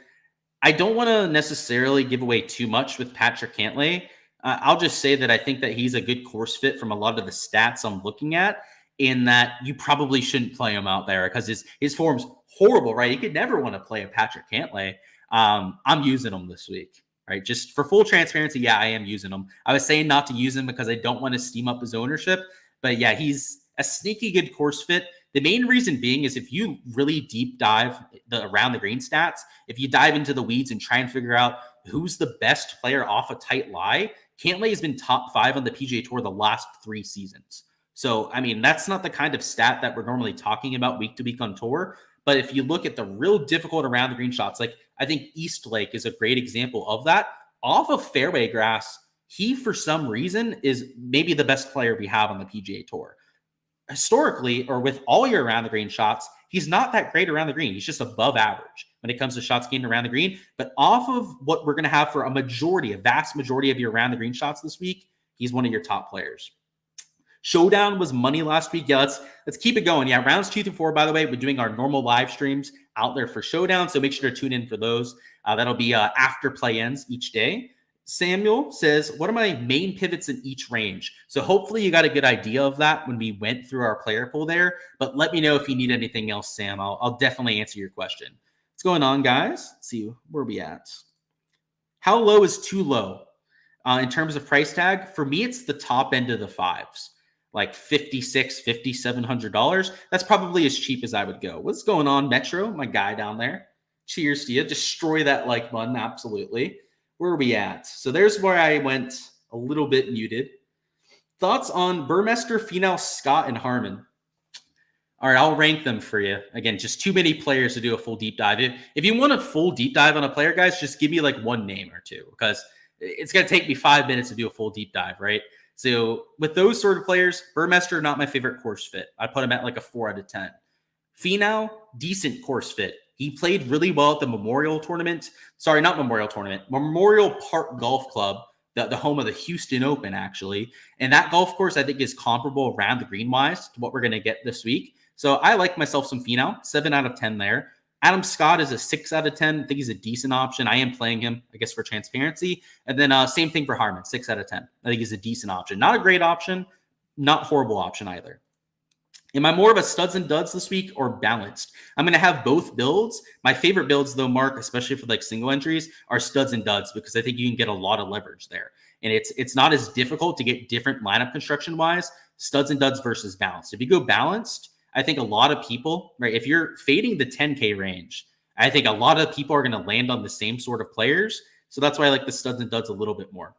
I don't want to necessarily give away too much with Patrick Cantlay. I'll just say that I think that he's a good course fit from a lot of the stats I'm looking at, in that you probably shouldn't play him out there because his form's horrible, right? You could never want to play a Patrick Cantlay. I'm using him this week, right? Just for full transparency, I am using him. I was saying not to use him because I don't want to steam up his ownership, but yeah, he's a sneaky good course fit. The main reason being is if you really deep dive around the green stats, if you dive into the weeds and try and figure out who's the best player off a tight lie, Cantlay has been top 5 on the PGA Tour the last 3 seasons. So, I mean, that's not the kind of stat that we're normally talking about week to week on tour. But if you look at the real difficult around the green shots, like I think Eastlake is a great example of that. Off of fairway grass, he, for some reason, is maybe the best player we have on the PGA Tour. Historically, or with all your around the green shots, he's not that great around the green. He's just above average when it comes to shots gained around the green. But off of what we're going to have for a vast majority of your around the green shots this week, he's one of your top players. Showdown was money last week. Yeah, let's keep it going. Yeah, rounds 2 through 4, by the way, we're doing our normal live streams out there for Showdown. So make sure to tune in for those. That'll be after play ends each day. Samuel says, what are my main pivots in each range? So hopefully you got a good idea of that when we went through our player pool there. But let me know if you need anything else, Sam. I'll definitely answer your question. What's going on, guys? Let's see, where are we at? How low is too low in terms of price tag? For me, it's the top end of the 5s. Like $5,600, $5,700. That's probably as cheap as I would go. What's going on, Metro? My guy down there. Cheers to you. Destroy that like button. Absolutely. Where are we at? So there's where I went a little bit muted. Thoughts on Burmester, Finau, Scott, and Harmon? All right, I'll rank them for you. Again, just too many players to do a full deep dive. If you want a full deep dive on a player, guys, just give me like one name or two, because it's going to take me 5 minutes to do a full deep dive, right? So with those sort of players, Burmester, not my favorite course fit. I put him at like a 4 out of 10. Finau, decent course fit. He played really well at the Memorial Tournament. Sorry, not Memorial Tournament. Memorial Park Golf Club, the home of the Houston Open, actually. And that golf course, I think, is comparable around the green-wise to what we're going to get this week. So I like myself some Finau, 7 out of 10 there. Adam Scott is a 6 out of 10. I think he's a decent option. I am playing him, I guess, for transparency. And then same thing for Harman, 6 out of 10. I think he's a decent option. Not a great option, not horrible option either. Am I more of a studs and duds this week or balanced? I'm going to have both builds. My favorite builds, though, Mark, especially for like single entries, are studs and duds because I think you can get a lot of leverage there. And it's not as difficult to get different lineup construction-wise, studs and duds versus balanced. If you go balanced, I think a lot of people, right, if you're fading the 10K range, I think a lot of people are going to land on the same sort of players. So that's why I like the studs and duds a little bit more.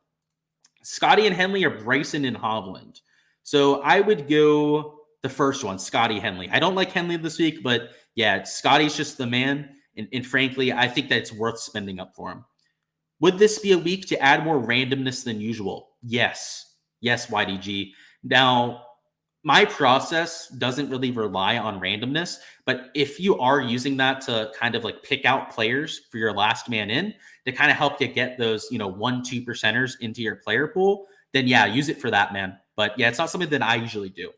Scotty and Henley or Bryson and Hovland. So I would go the first one, Scotty Henley. I don't like Henley this week, but yeah, Scotty's just the man. And frankly, I think that it's worth spending up for him. Would this be a week to add more randomness than usual? Yes. Yes, YDG. Now, my process doesn't really rely on randomness, but if you are using that to kind of like pick out players for your last man in to kind of help you get those, 1-2 percenters into your player pool, then yeah, use it for that, man. But yeah, it's not something that I usually do.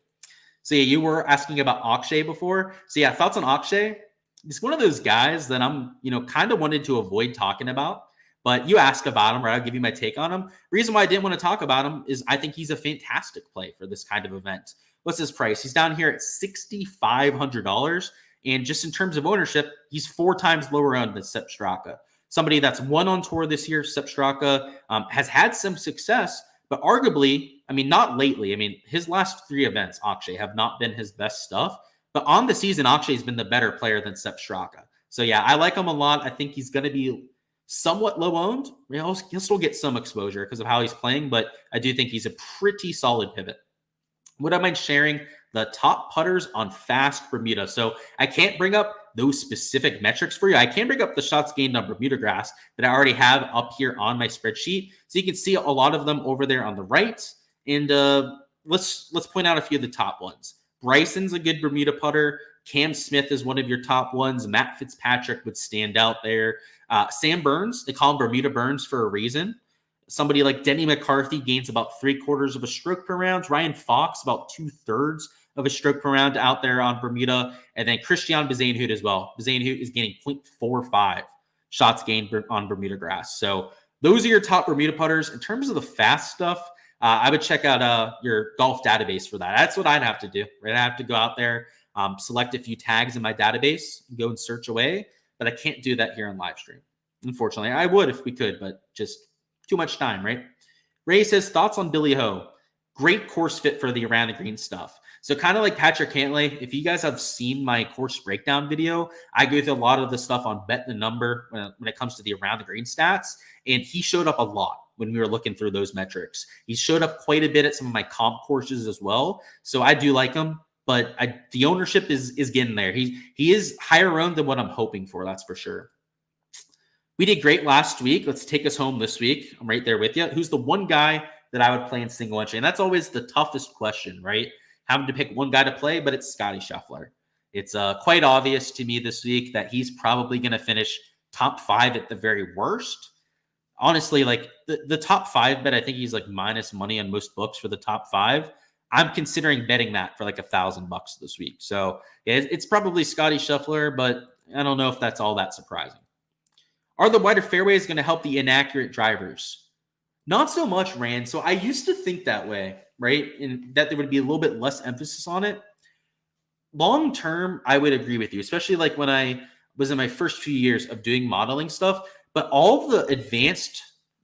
So yeah, you were asking about Akshay before. So yeah, thoughts on Akshay? He's one of those guys that I'm, kind of wanted to avoid talking about, but you ask about him, right? I'll give you my take on him. Reason why I didn't want to talk about him is I think he's a fantastic play for this kind of event. What's his price? He's down here at $6,500. And just in terms of ownership, he's 4 times lower owned than Sepp Straka. Somebody that's won on tour this year, Sepp Straka, has had some success, but arguably, not lately. His last 3 events, Akshay, have not been his best stuff. But on the season, Akshay's been the better player than Sepp Straka. So yeah, I like him a lot. I think he's going to be somewhat low owned. He'll still get some exposure because of how he's playing, but I do think he's a pretty solid pivot. Would I mind sharing the top putters on Fast Bermuda? So I can't bring up those specific metrics for you. I can bring up the shots gained on Bermuda grass that I already have up here on my spreadsheet. So you can see a lot of them over there on the right. And let's point out a few of the top ones. Bryson's a good Bermuda putter. Cam Smith is one of your top ones. Matt Fitzpatrick would stand out there. Sam Burns, they call him Bermuda Burns for a reason. Somebody like Denny McCarthy gains about 3/4 of a stroke per round. Ryan Fox, about 2/3 of a stroke per round out there on Bermuda. And then Christian Bezainhout as well. Bezainhout is gaining 0.45 shots gained on Bermuda grass. So those are your top Bermuda putters. In terms of the fast stuff, I would check out your golf database for that. That's what I'd have to do, right? I have to go out there, select a few tags in my database, and go and search away. But I can't do that here on live stream. Unfortunately, I would if we could, but just too much time, right? Ray says, thoughts on Billy Ho? Great course fit for the around the green stuff. So kind of like Patrick Cantlay, if you guys have seen my course breakdown video, I go through a lot of the stuff on Bet the Number when it comes to the around the green stats. And he showed up a lot when we were looking through those metrics. He showed up quite a bit at some of my comp courses as well. So I do like him, but the ownership is getting there. He is higher owned than what I'm hoping for, that's for sure. We did great last week. Let's take us home this week. I'm right there with you. Who's the one guy that I would play in single entry? And that's always the toughest question, right? Having to pick one guy to play, but it's Scotty Scheffler. It's quite obvious to me this week that he's probably going to finish top 5 at the very worst. Honestly, like the top 5 bet, I think he's like minus money on most books for the top 5. I'm considering betting that for like $1,000 this week. So yeah, it's probably Scotty Scheffler, but I don't know if that's all that surprising. Are the wider fairways going to help the inaccurate drivers? Not so much, Rand. So I used to think that way, right? And that there would be a little bit less emphasis on it. Long term, I would agree with you, especially like when I was in my first few years of doing modeling stuff. But all the advanced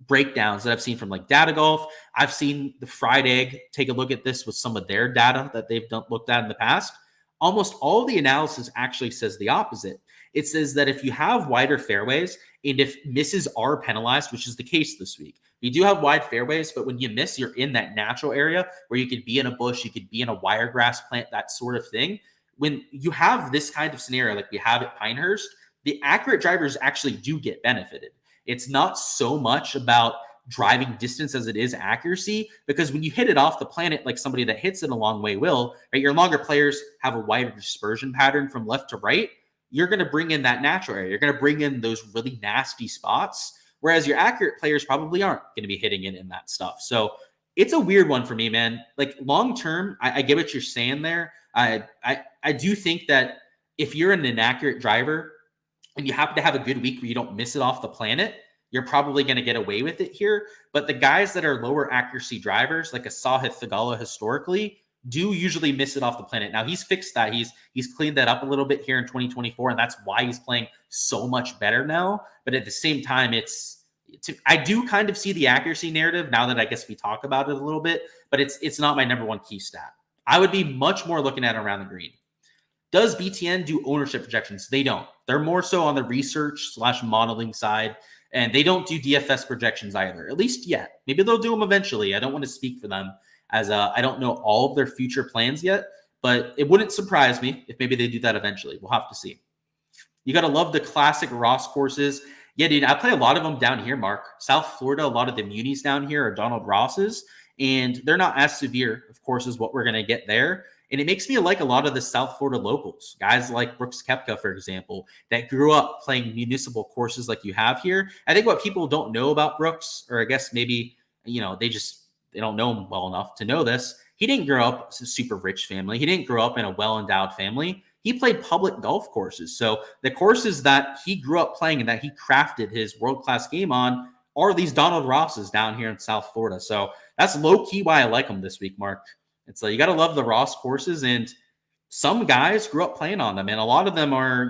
breakdowns that I've seen from like Data Golf, I've seen the Fried Egg take a look at this with some of their data that they've looked at in the past. Almost all the analysis actually says the opposite. It says that if you have wider fairways and if misses are penalized, which is the case this week, you do have wide fairways, but when you miss, you're in that natural area where you could be in a bush, you could be in a wiregrass plant, that sort of thing. When you have this kind of scenario like we have at Pinehurst, the accurate drivers actually do get benefited. It's not so much about driving distance as it is accuracy, because when you hit it off the planet, like somebody that hits it a long way will, right? Your longer players have a wider dispersion pattern from left to right. You're going to bring in that natural area. You're going to bring in those really nasty spots, whereas your accurate players probably aren't going to be hitting it in that stuff. So it's a weird one for me, man. Like long term, I get what you're saying there. I do think that if you're an inaccurate driver and you happen to have a good week where you don't miss it off the planet, you're probably going to get away with it here. But the guys that are lower accuracy drivers, like a Sahith Theegala historically, do usually miss it off the planet. Now he's fixed that. He's cleaned that up a little bit here in 2024, and that's why he's playing so much better now. But at the same time, I do kind of see the accuracy narrative now that I guess we talk about it a little bit, but it's not my number one key stat. I would be much more looking at around the green. Does BTN do ownership projections? They don't. They're more so on the research/modeling side. And they don't do DFS projections either, at least yet. Maybe they'll do them eventually. I don't want to speak for them, as I don't know all of their future plans yet, but it wouldn't surprise me if maybe they do that eventually. We'll have to see. You got to love the classic Ross courses. Yeah, dude, I play a lot of them down here, Mark. South Florida, a lot of the munis down here are Donald Ross's, and they're not as severe, of course, as what we're going to get there. And it makes me like a lot of the South Florida locals, guys like Brooks Koepka, for example, that grew up playing municipal courses like you have here. I think what people don't know about Brooks, or I guess maybe, they don't know him well enough to know this. He didn't grow up in a super rich family. He didn't grow up in a well-endowed family. He played public golf courses. So the courses that he grew up playing and that he crafted his world-class game on are these Donald Rosses down here in South Florida. So that's low-key why I like him this week, Mark. It's like you got to love the Ross courses, and some guys grew up playing on them, and a lot of them are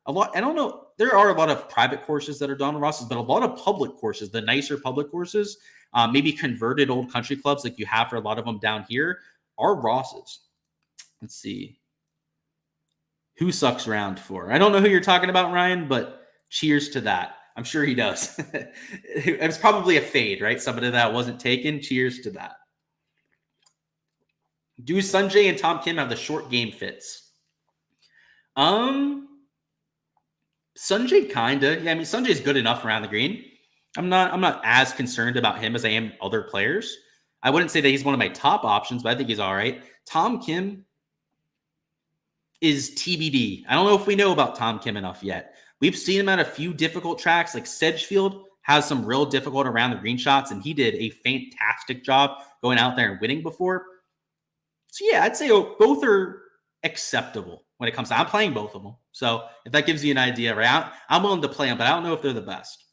I don't know. There are a lot of private courses that are Donald Ross's, but a lot of public courses, the nicer public courses, maybe converted old country clubs like you have for a lot of them down here, are Ross's. Let's see. Who sucks round 4? I don't know who you're talking about, Ryan, but cheers to that. I'm sure he does. It was probably a fade, right? Somebody that wasn't taken. Cheers to that. Do Sanjay and Tom Kim have the short game fits? Sanjay kinda. Yeah, I mean Sanjay's good enough around the green. I'm not as concerned about him as I am other players. I wouldn't say that he's one of my top options, but I think he's all right. Tom Kim is TBD. I don't know if we know about Tom Kim enough yet. We've seen him at a few difficult tracks, like Sedgefield has some real difficult around the green shots, and he did a fantastic job going out there and winning before. So yeah, I'd say both are acceptable when it comes to, I'm playing both of them. So if that gives you an idea, right? I'm willing to play them, but I don't know if they're the best.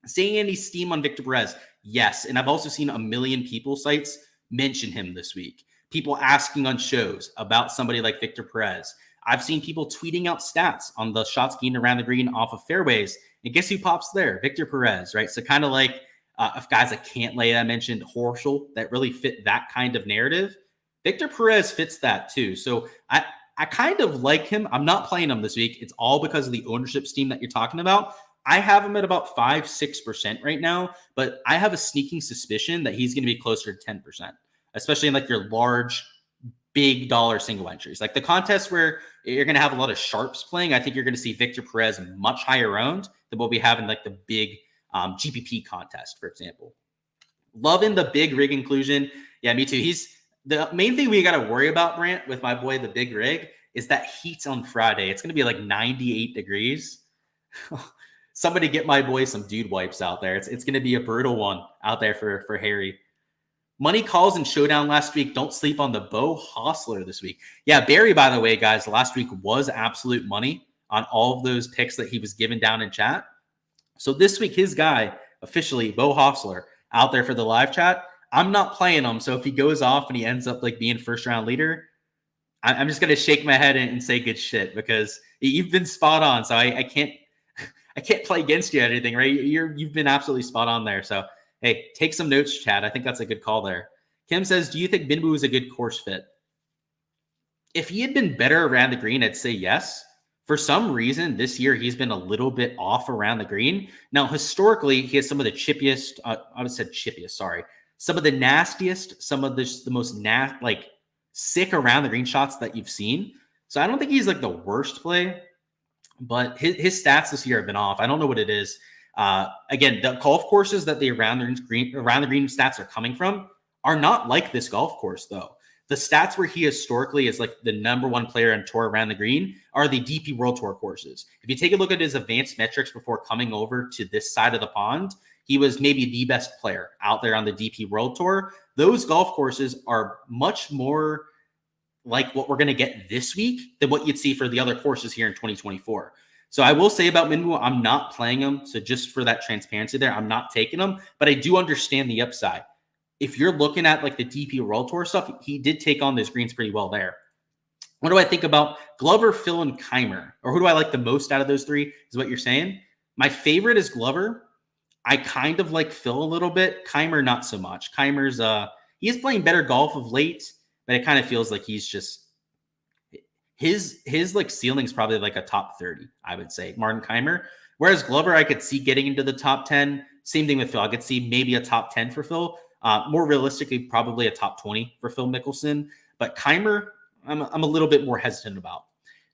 Seeing any steam on Victor Perez? Yes. And I've also seen a million people sites mention him this week. People asking on shows about somebody like Victor Perez. I've seen people tweeting out stats on the shots gained around the green off of fairways. And guess who pops there? Victor Perez, right? So kind of like if guys like Cantlay, I mentioned Horschel, that really fit that kind of narrative. Victor Perez fits that too. So I kind of like him. I'm not playing him this week. It's all because of the ownership steam that you're talking about. I have him at about 5-6% right now, but I have a sneaking suspicion that he's going to be closer to 10%, especially in like your large, big dollar single entries. Like the contest where you're going to have a lot of sharps playing, I think you're going to see Victor Perez much higher owned than what we have in like the big GPP contest, for example. Loving the big rig inclusion. Yeah, me too. The main thing we got to worry about, Brant, with my boy, the big rig, is that heat on Friday. It's going to be like 98 degrees. Somebody get my boy some dude wipes out there. It's going to be a brutal one out there for Harry. Money calls and showdown last week. Don't sleep on the Bo Hostler this week. Yeah, Barry, by the way, guys, last week was absolute money on all of those picks that he was given down in chat. So this week, his guy, officially, Bo Hostler, out there for the live chat. I'm not playing him, so if he goes off and he ends up like being first-round leader, I'm just going to shake my head and say good shit because you've been spot on. So I can't play against you or anything, right? You've been absolutely spot on there. So hey, take some notes, Chad. I think that's a good call there. Kim says, do you think Binbu is a good course fit? If he had been better around the green, I'd say yes. For some reason, this year, he's been a little bit off around the green. Now, historically, he has some of the chippiest, some of the nastiest, some of the most sick around the green shots that you've seen. So I don't think he's like the worst play, but his stats this year have been off. I don't know what it is. Again, the golf courses that the around the green stats are coming from are not like this golf course, though. The stats where he historically is like the number one player on tour around the green are the DP World Tour courses. If you take a look at his advanced metrics before coming over to this side of the pond, he was maybe the best player out there on the DP World Tour. Those golf courses are much more like what we're going to get this week than what you'd see for the other courses here in 2024. So I will say about Minwoo, I'm not playing him. So just for that transparency there, I'm not taking him, but I do understand the upside. If you're looking at like the DP World Tour stuff, he did take on those greens pretty well there. What do I think about Glover, Phil, and Keimer? Or who do I like the most out of those three is what you're saying? My favorite is Glover. I kind of like Phil a little bit. Keimer, not so much. Keimer's he is playing better golf of late, but it kind of feels like he's just his like ceiling is probably like a top 30, I would say, Martin Keimer. Whereas Glover, I could see getting into the top 10. Same thing with Phil. I could see maybe a top 10 for Phil. More realistically, probably a top 20 for Phil Mickelson. But Keimer, I'm a little bit more hesitant about.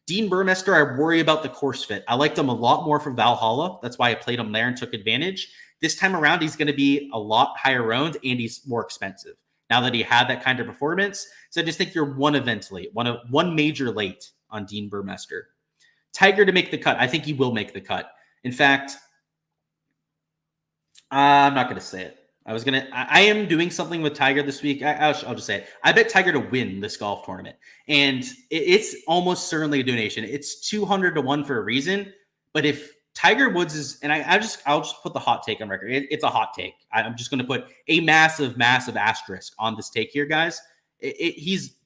Dean Burmester, I worry about the course fit. I liked him a lot more for Valhalla. That's why I played him there and took advantage. This time around, he's going to be a lot higher owned and he's more expensive now that he had that kind of performance. So I just think you're one event late, one major late on Dean Burmester. Tiger to make the cut. I think he will make the cut. In fact, I'm not going to say it. I am doing something with Tiger this week. I'll just say it. I bet Tiger to win this golf tournament. And it's almost certainly a donation. It's 200 to 1 for a reason. But if Tiger Woods is, and I'll just put the hot take on record. It's a hot take. I'm just going to put a massive, massive asterisk on this take here, guys. He's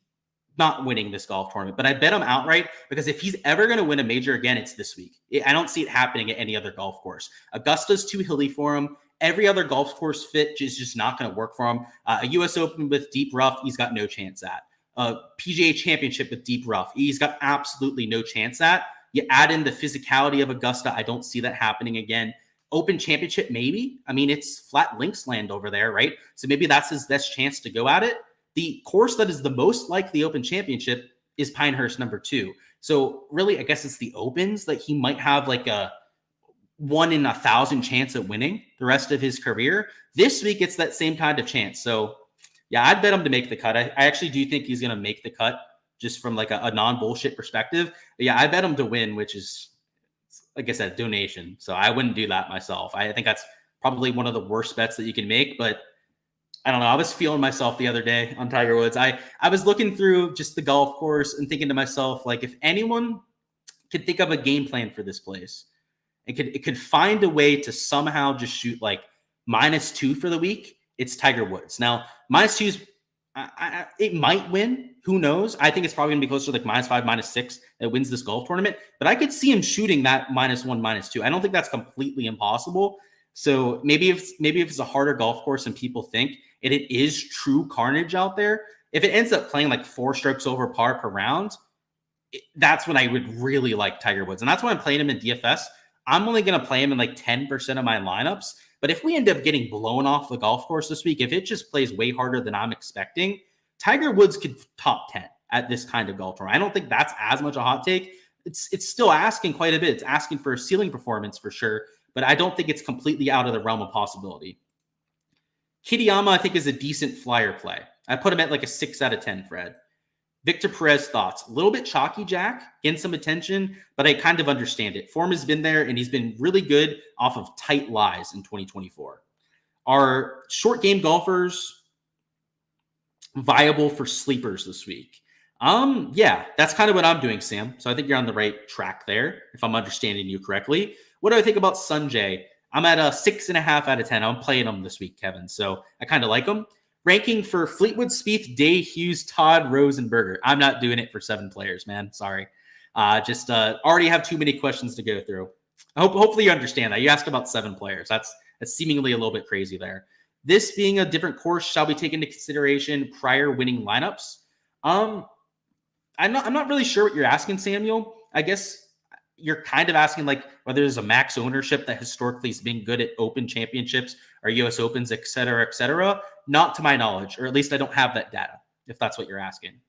not winning this golf tournament, but I bet him outright because if he's ever going to win a major again, it's this week. I don't see it happening at any other golf course. Augusta's too hilly for him. Every other golf course fit is just not going to work for him. A U.S. Open with deep rough, he's got no chance at. A PGA Championship with deep rough, he's got absolutely no chance at. You add in the physicality of Augusta, I don't see that happening again. Open Championship, maybe. I mean, it's flat links land over there, right? So maybe that's his best chance to go at it. The course that is the most like the Open Championship is Pinehurst number 2. So really, I guess it's the Opens that he might have like a 1 in 1,000 chance at winning the rest of his career. This week, it's that same kind of chance. So yeah, I'd bet him to make the cut. I actually do think he's going to make the cut just from like a non-bullshit perspective. But yeah, I bet him to win, which is, like I said, donation. So I wouldn't do that myself. I think that's probably one of the worst bets that you can make, but I don't know. I was feeling myself the other day on Tiger Woods. I was looking through just the golf course and thinking to myself, like, if anyone could think of a game plan for this place, it could find a way to somehow just shoot like -2 for the week, it's Tiger Woods. Now, -2's, it might win. Who knows? I think it's probably going to be closer to like -5, -6 that wins this golf tournament. But I could see him shooting that -1, -2. I don't think that's completely impossible. So maybe if it's a harder golf course than people think, and it is true carnage out there, if it ends up playing like 4 strokes over par per round, that's when I would really like Tiger Woods. And that's why I'm playing him in DFS. I'm only going to play him in like 10% of my lineups. But if we end up getting blown off the golf course this week, if it just plays way harder than I'm expecting, Tiger Woods could top 10 at this kind of golf tournament. I don't think that's as much a hot take. It's still asking quite a bit. It's asking for a ceiling performance for sure, but I don't think it's completely out of the realm of possibility. Kitayama, I think, is a decent flyer play. I put him at like a 6 out of 10, Fred. Victor Perez thoughts. A little bit chalky, Jack. Getting some attention, but I kind of understand it. Form has been there, and he's been really good off of tight lies in 2024. Are short game golfers viable for sleepers this week? Yeah, that's kind of what I'm doing, Sam. So I think you're on the right track there, if I'm understanding you correctly. What do I think about Sanjay? I'm at a 6.5 out of 10. I'm playing him this week, Kevin. So I kind of like him. Ranking for Fleetwood, Spieth, Day, Hughes, Todd, Rosenberger. I'm not doing it for 7 players, man. Sorry. Just already have too many questions to go through. Hopefully you understand that. You asked about 7 players. That's seemingly a little bit crazy there. This being a different course, shall we take into consideration prior winning lineups? I'm not really sure what you're asking, Samuel. I guess you're kind of asking like whether there's a max ownership that historically has been good at Open Championships or U.S. Opens, et cetera, et cetera. Not to my knowledge, or at least I don't have that data, if that's what you're asking.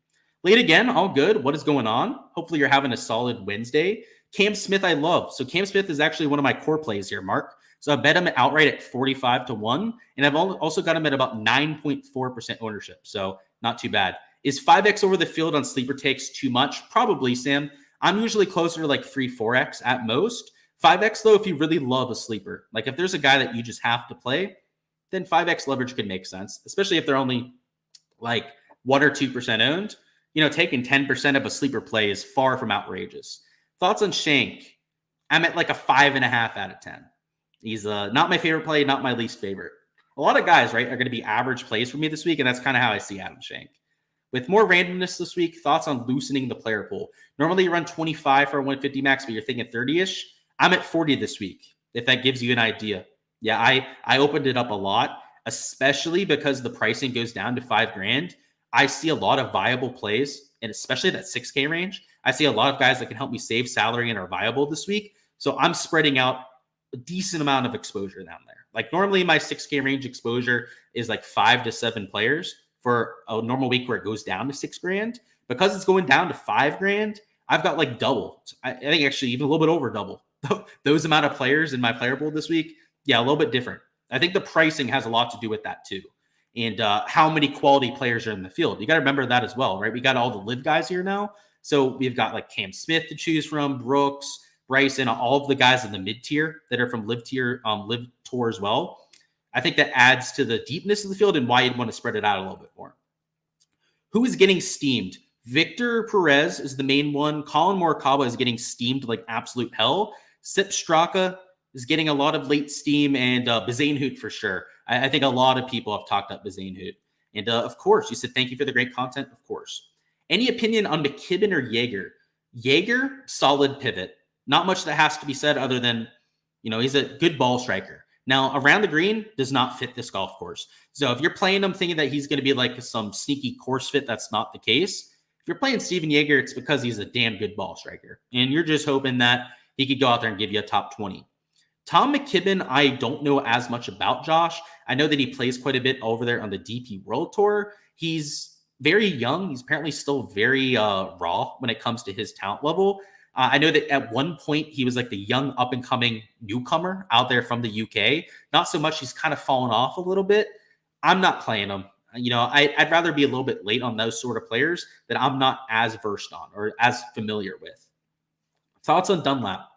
Late again, all good. What is going on? Hopefully you're having a solid Wednesday. Cam Smith, I love. So Cam Smith is actually one of my core plays here, Mark. So I bet him outright at 45-1. And I've also got him at about 9.4% ownership. So not too bad. Is 5x over the field on sleeper takes too much? Probably, Sam. I'm usually closer to like 3-4x at most. 5x, though, if you really love a sleeper. Like if there's a guy that you just have to play, then 5x leverage could make sense, especially if they're only like 1 or 2% owned. Taking 10% of a sleeper play is far from outrageous. Thoughts on Shank? I'm at like a 5.5 out of 10. He's not my favorite play, not my least favorite. A lot of guys, right, are going to be average plays for me this week, and that's kind of how I see Adam Shank. With more randomness this week, thoughts on loosening the player pool? Normally you run 25 for a 150 max, but you're thinking 30-ish. I'm at 40 this week, if that gives you an idea. Yeah, I opened it up a lot, especially because the pricing goes down to $5,000. I see a lot of viable plays, and especially that 6K range. I see a lot of guys that can help me save salary and are viable this week. So I'm spreading out a decent amount of exposure down there. Like normally my 6K range exposure is like 5 to 7 players for a normal week where it goes down to $6,000. Because it's going down to $5,000, I've got like double. I think actually even a little bit over double those amount of players in my player pool this week. Yeah, a little bit different. I think the pricing has a lot to do with that too. And how many quality players are in the field. You got to remember that as well, right? We got all the live guys here now. So we've got like Cam Smith to choose from, Brooks, Bryson, all of the guys in the mid tier that are from live tour as well. I think that adds to the deepness of the field and why you'd want to spread it out a little bit more. Who is getting steamed? Victor Perez is the main one. Colin Morikawa is getting steamed like absolute hell. Sip Straka is getting a lot of late steam, and Bazane for sure. I think a lot of people have talked up Bazane. And of course, you said thank you for the great content. Of course. Any opinion on McKibben or Jaeger? Jaeger, solid pivot. Not much that has to be said other than, he's a good ball striker. Now, around the green does not fit this golf course. So if you're playing him thinking that he's going to be like some sneaky course fit, that's not the case. If you're playing Steven Jaeger, it's because he's a damn good ball striker. And you're just hoping that he could go out there and give you a top 20. Tom McKibben, I don't know as much about, Josh. I know that he plays quite a bit over there on the DP World Tour. He's very young. He's apparently still very raw when it comes to his talent level. I know that at one point he was like the young up-and-coming newcomer out there from the UK. Not so much. He's kind of fallen off a little bit. I'm not playing him. I'd rather be a little bit late on those sort of players that I'm not as versed on or as familiar with. Thoughts on Dunlap?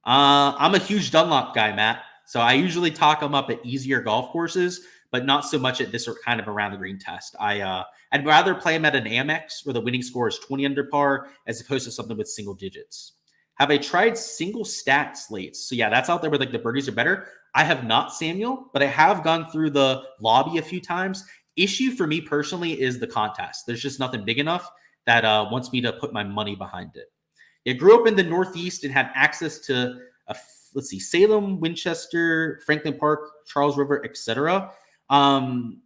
I'm a huge Dunlop guy, Matt. So I usually talk him up at easier golf courses, but not so much at this kind of around the green test. I'd rather play him at an Amex where the winning score is 20 under par as opposed to something with single digits. Have I tried single stat slates? So yeah, that's out there where like the birdies are better. I have not, Samuel, but I have gone through the lobby a few times. Issue for me personally is the contest. There's just nothing big enough that wants me to put my money behind it. I grew up in the Northeast and had access to, Salem, Winchester, Franklin Park, Charles River, etc. I'm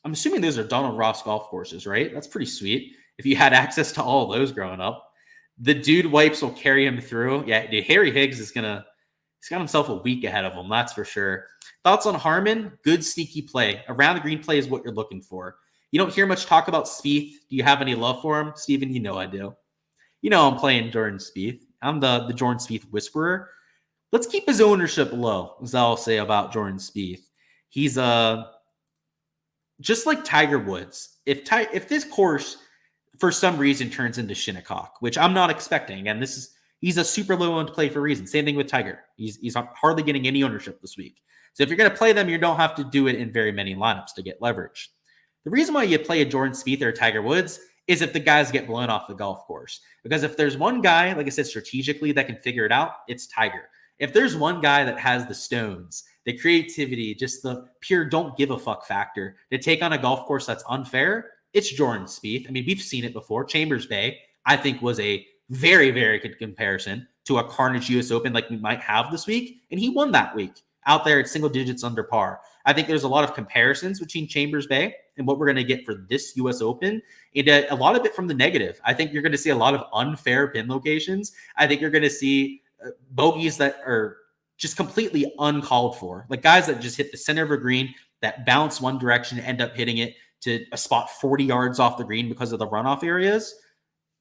assuming those are Donald Ross golf courses, right? That's pretty sweet. If you had access to all of those growing up. The dude wipes will carry him through. Yeah, dude, Harry Higgs he's got himself a week ahead of him, that's for sure. Thoughts on Harmon? Good sneaky play. Around the green play is what you're looking for. You don't hear much talk about Spieth. Do you have any love for him? Steven, you know I do. I'm playing Jordan Spieth. I'm the Jordan Spieth whisperer. Let's keep his ownership low, as I'll say about Jordan Spieth. He's just like Tiger Woods. If this course for some reason turns into Shinnecock, which I'm not expecting, again, he's a super low owned play for a reason. Same thing with Tiger. He's hardly getting any ownership this week. So if you're going to play them, you don't have to do it in very many lineups to get leverage. The reason why you play a Jordan Spieth or a Tiger Woods is if the guys get blown off the golf course. Because if there's one guy, like I said, strategically that can figure it out, it's Tiger. If there's one guy that has the stones, the creativity, just the pure don't give a fuck factor to take on a golf course that's unfair, it's Jordan Spieth. I mean, we've seen it before. Chambers Bay, I think, was a very, very good comparison to a Carnage US Open like we might have this week. And he won that week out there at single digits under par. I think there's a lot of comparisons between Chambers Bay and what we're going to get for this US Open. And a lot of it from the negative. I think you're going to see a lot of unfair pin locations. I think you're going to see bogeys that are just completely uncalled for. Like guys that just hit the center of a green, that bounce one direction, end up hitting it to a spot 40 yards off the green because of the runoff areas.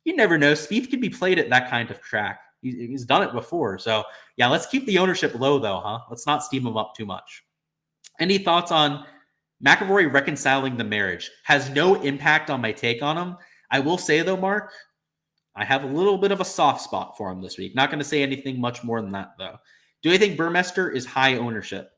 You never know. Spieth could be played at that kind of track. He's done it before. So yeah, let's keep the ownership low though, huh? Let's not steam him up too much. Any thoughts on McIlroy reconciling the marriage? Has no impact on my take on him. I will say though, Mark, I have a little bit of a soft spot for him this week. Not going to say anything much more than that though. Do I think Burmester is high ownership?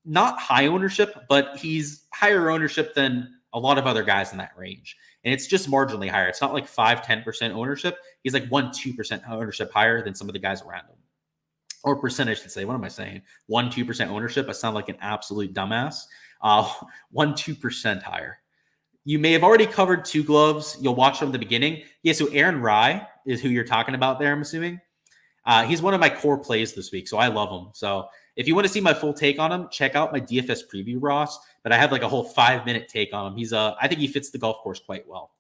Not high ownership, but he's higher ownership than a lot of other guys in that range. And it's just marginally higher. It's not like 5-10% ownership. He's like 1-2% ownership higher than some of the guys around him. Or percentage, to say. What am I saying? 1-2% ownership. I sound like an absolute dumbass. 1-2% higher. You may have already covered two gloves. You'll watch from the beginning. Yeah, so Aaron Rye is who you're talking about there, I'm assuming. He's one of my core plays this week, so I love him. So if you want to see my full take on him, check out my DFS preview, Ross. But I have like a whole 5-minute take on him. I think he fits the golf course quite well.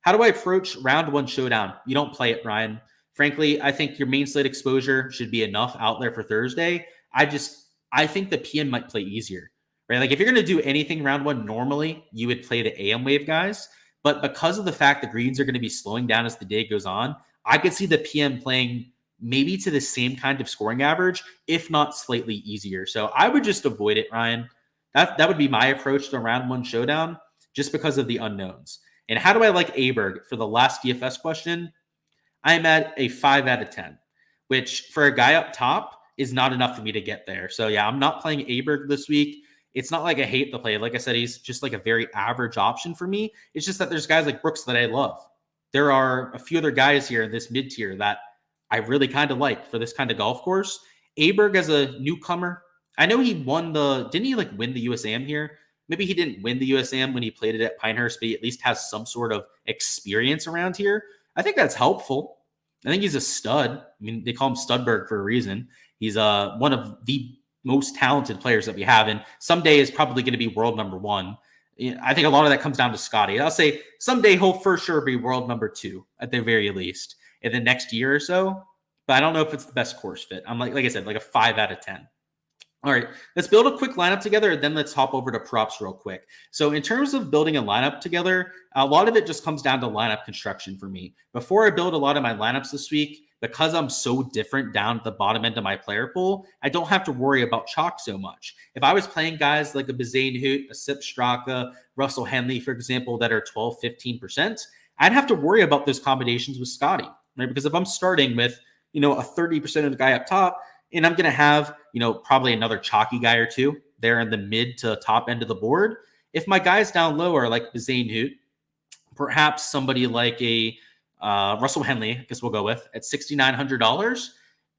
How do I approach round one showdown? You don't play it, Ryan. Frankly, I think your main slate exposure should be enough out there for Thursday. I think the PM might play easier, right? Like if you're going to do anything round one, normally you would play the AM wave guys. But because of the fact the greens are going to be slowing down as the day goes on, I could see the PM playing maybe to the same kind of scoring average, if not slightly easier. So I would just avoid it, Ryan. That would be my approach to round one showdown, just because of the unknowns. And how do I like Aberg? For the last DFS question, I'm at a 5 out of 10, which for a guy up top is not enough for me to get there. So yeah, I'm not playing Aberg this week. It's not like I hate the play. Like I said, he's just like a very average option for me. It's just that there's guys like Brooks that I love. There are a few other guys here in this mid-tier that I really kind of like for this kind of golf course. Aberg as a newcomer, I know he won didn't he like win the USAM here? Maybe he didn't win the USAM when he played it at Pinehurst, but he at least has some sort of experience around here. I think that's helpful. I think he's a stud. I mean, they call him Studberg for a reason. He's one of the most talented players that we have, and someday is probably going to be world number one. I think a lot of that comes down to Scotty. I'll say someday he'll for sure be world number 2 at the very least in the next year or so, but I don't know if it's the best course fit. I'm like I said, like a 5 out of 10. All right, let's build a quick lineup together, and then let's hop over to props real quick. So in terms of building a lineup together, a lot of it just comes down to lineup construction for me. Before I build a lot of my lineups this week, because I'm so different down at the bottom end of my player pool, I don't have to worry about chalk so much. If I was playing guys like a Bazane Hoot, a Sip Straka, Russell Henley, for example, that are 12, 15%, I'd have to worry about those combinations with Scotty, right? Because if I'm starting with, a 30% of the guy up top, and I'm going to have, probably another chalky guy or two there in the mid to top end of the board. If my guys down low are like Bazane Hoot, perhaps somebody like a Russell Henley, I guess we'll go with, at $6,900.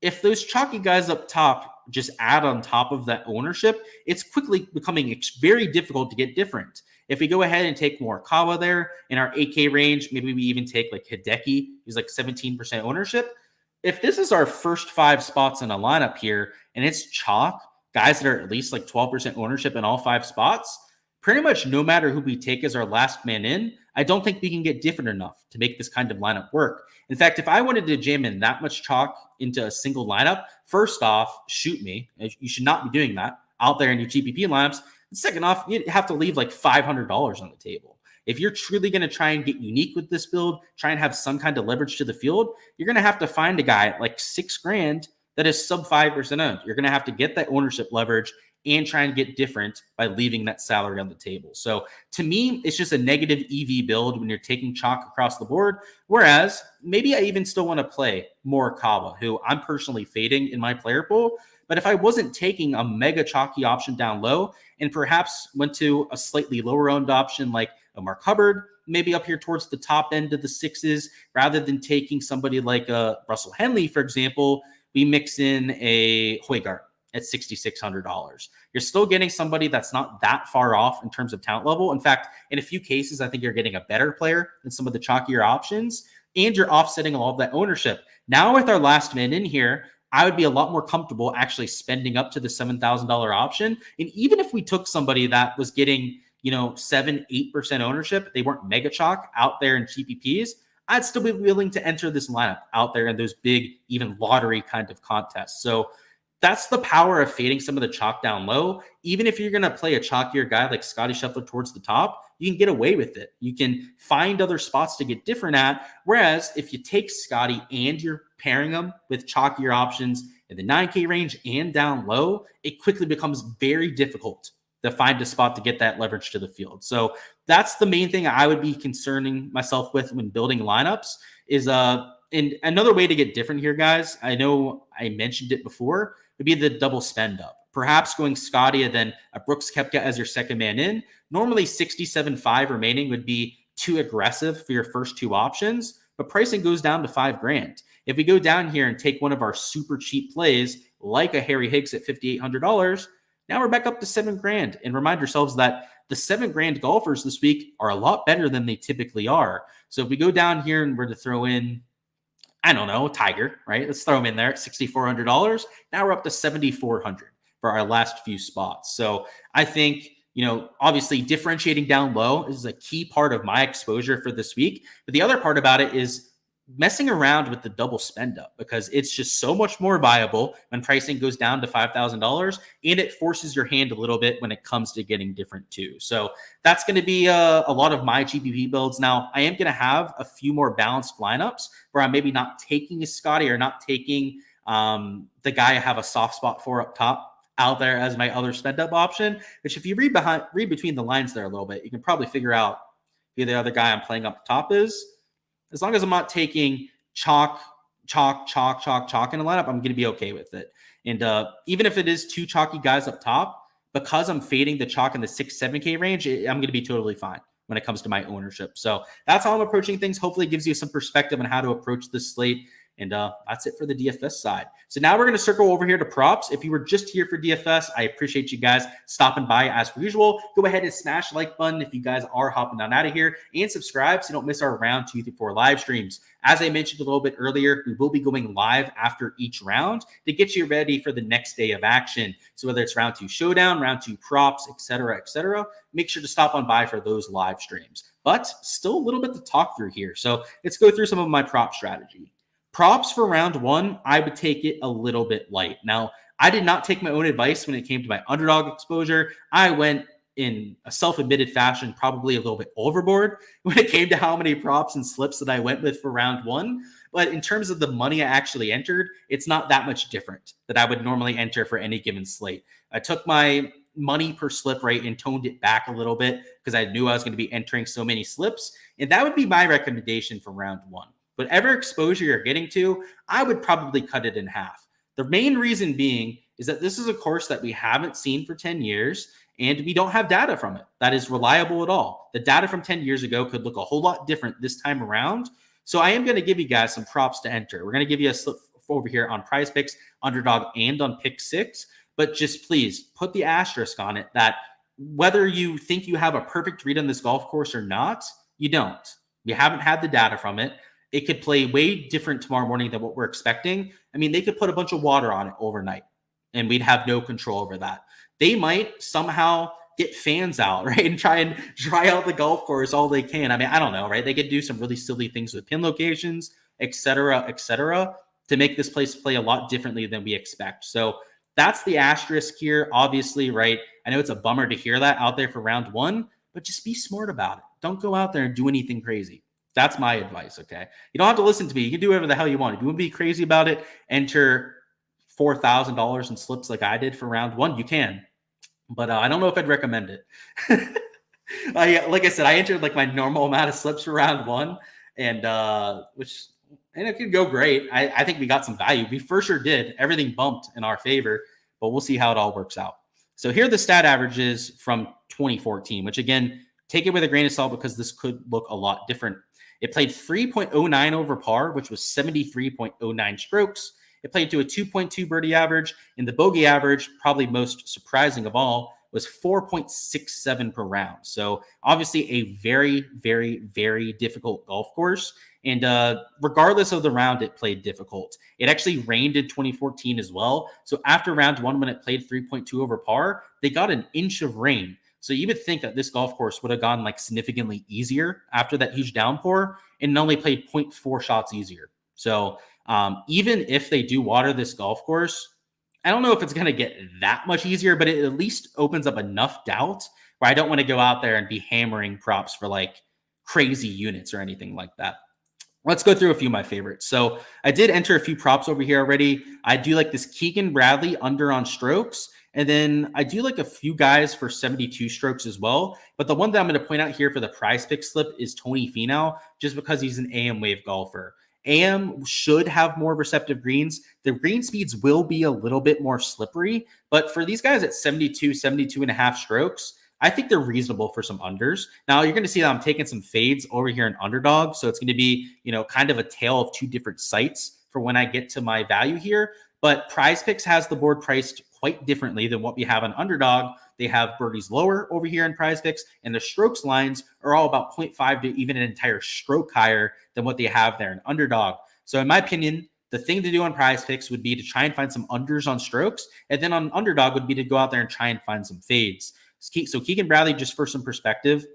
If those chalky guys up top just add on top of that ownership, it's quickly becoming very difficult to get different. If we go ahead and take Morikawa there in our 8K range, maybe we even take like Hideki, who's like 17% ownership. If this is our first 5 spots in a lineup here, and it's chalk, guys that are at least like 12% ownership in all 5 spots, pretty much no matter who we take as our last man in, I don't think we can get different enough to make this kind of lineup work. In fact, if I wanted to jam in that much chalk into a single lineup, first off, shoot me. You should not be doing that out there in your GPP lineups. And second off, you have to leave like $500 on the table. If you're truly going to try and get unique with this build, try and have some kind of leverage to the field, you're going to have to find a guy at like $6,000 that is sub 5% owned. You're going to have to get that ownership leverage and try and get different by leaving that salary on the table. So to me, it's just a negative EV build when you're taking chalk across the board. Whereas maybe I even still want to play Morikawa, who I'm personally fading in my player pool. But if I wasn't taking a mega chalky option down low and perhaps went to a slightly lower owned option like a Mark Hubbard, maybe up here towards the top end of the 6s, rather than taking somebody like a Russell Henley, for example, we mix in a Højgaard at $6,600. You're still getting somebody that's not that far off in terms of talent level. In fact, in a few cases, I think you're getting a better player than some of the chalkier options, and you're offsetting all of that ownership. Now with our last man in here, I would be a lot more comfortable actually spending up to the $7,000 option. And even if we took somebody that was getting 7-8% ownership, they weren't mega chalk out there in GPPs, I'd still be willing to enter this lineup out there in those big, even lottery kind of contests. So that's the power of fading some of the chalk down low. Even if you're going to play a chalkier guy like Scotty Scheffler towards the top, you can get away with it. You can find other spots to get different at. Whereas if you take Scotty and you're pairing them with chalkier options in the 9K range and down low, it quickly becomes very difficult to find a spot to get that leverage to the field. So that's the main thing I would be concerning myself with when building lineups is and another way to get different here, guys, I know I mentioned it before, would be the double spend up. Perhaps going Scotty and then a Brooks Koepka as your second man in. Normally 67.5 remaining would be too aggressive for your first two options, but pricing goes down to $5,000. If we go down here and take one of our super cheap plays, like a Harry Higgs at $5,800, now we're back up to $7,000. And remind yourselves that the $7,000 golfers this week are a lot better than they typically are. So if we go down here and we're to throw in, I don't know, Tiger, right? Let's throw him in there at $6,400. Now we're up to $7,400 for our last few spots. So I think, obviously differentiating down low is a key part of my exposure for this week. But the other part about it is messing around with the double spend up, because it's just so much more viable when pricing goes down to $5,000, and it forces your hand a little bit when it comes to getting different too. So that's going to be a lot of my GPP builds. Now I am going to have a few more balanced lineups where I'm maybe not taking a Scotty or not taking the guy I have a soft spot for up top out there as my other spend up option, which if you read between the lines there a little bit, you can probably figure out who the other guy I'm playing up top is. As long as I'm not taking chalk in a lineup, I'm going to be okay with it. And even if it is two chalky guys up top, because I'm fading the chalk in the 6-7K range, I'm going to be totally fine when it comes to my ownership. So that's how I'm approaching things. Hopefully it gives you some perspective on how to approach this slate. And that's it for the DFS side. So now we're going to circle over here to props. If you were just here for DFS, I appreciate you guys stopping by as per usual. Go ahead and smash the like button if you guys are hopping on out of here, and subscribe so you don't miss our round 2 through 4 live streams. As I mentioned a little bit earlier, we will be going live after each round to get you ready for the next day of action. So whether it's round 2 showdown, round 2 props, etc., make sure to stop on by for those live streams. But still a little bit to talk through here. So let's go through some of my prop strategy. Props for round 1, I would take it a little bit light. Now, I did not take my own advice when it came to my underdog exposure. I went in a self-admitted fashion, probably a little bit overboard when it came to how many props and slips that I went with for round 1. But in terms of the money I actually entered, it's not that much different that I would normally enter for any given slate. I took my money per slip rate and toned it back a little bit because I knew I was going to be entering so many slips. And that would be my recommendation for round 1. Whatever exposure you're getting to, I would probably cut it in half. The main reason being is that this is a course that we haven't seen for 10 years, and we don't have data from it that is reliable at all. The data from 10 years ago could look a whole lot different this time around. So I am going to give you guys some props to enter. We're going to give you a slip over here on Prize Picks, Underdog, and on Pick 6. But just please put the asterisk on it that whether you think you have a perfect read on this golf course or not, you don't. You haven't had the data from it. It could play way different tomorrow morning than what we're expecting. I mean, they could put a bunch of water on it overnight, and we'd have no control over that. They might somehow get fans out, right, and try and dry out the golf course all they can. I mean, I don't know, right? They could do some really silly things with pin locations, et cetera, to make this place play a lot differently than we expect. So that's the asterisk here, obviously, right? I know it's a bummer to hear that out there for round 1, but just be smart about it. Don't go out there and do anything crazy. That's my advice, okay? You don't have to listen to me. You can do whatever the hell you want. If you want to be crazy about it, enter $4,000 in slips like I did for round 1. You can. But I don't know if I'd recommend it. Like I said, I entered like my normal amount of slips for round 1, and it could go great. I think we got some value. We for sure did. Everything bumped in our favor, but we'll see how it all works out. So here are the stat averages from 2014, which again, take it with a grain of salt because this could look a lot different. It played 3.09 over par, which was 73.09 strokes. It played to a 2.2 birdie average, and the bogey average, probably most surprising of all, was 4.67 per round. So obviously a very, very, very difficult golf course. And regardless of the round, it played difficult. It actually rained in 2014 as well. So after round 1, when it played 3.2 over par, they got an inch of rain. So you would think that this golf course would have gone like significantly easier after that huge downpour, and only played 0.4 shots easier. So even if they do water this golf course, I don't know if it's going to get that much easier, but it at least opens up enough doubt where I don't want to go out there and be hammering props for like crazy units or anything like that. Let's go through a few of my favorites. So I did enter a few props over here already. I do like this Keegan Bradley under on strokes. And then I do like a few guys for 72 strokes as well. But the one that I'm going to point out here for the prize pick slip is Tony Finau, just because he's an AM wave golfer. AM should have more receptive greens. The green speeds will be a little bit more slippery. But for these guys at 72 and a half strokes, I think they're reasonable for some unders. Now you're going to see that I'm taking some fades over here in Underdog. So it's going to be, kind of a tale of two different sites for when I get to my value here. But Prize Picks has the board priced quite differently than what we have on Underdog. They have birdies lower over here in Prize Picks, and the strokes lines are all about 0.5 to even an entire stroke higher than what they have there in Underdog. So in my opinion, the thing to do on Prize Picks would be to try and find some unders on strokes, and then on Underdog would be to go out there and try and find some fades. So Keegan Bradley, just for some perspective,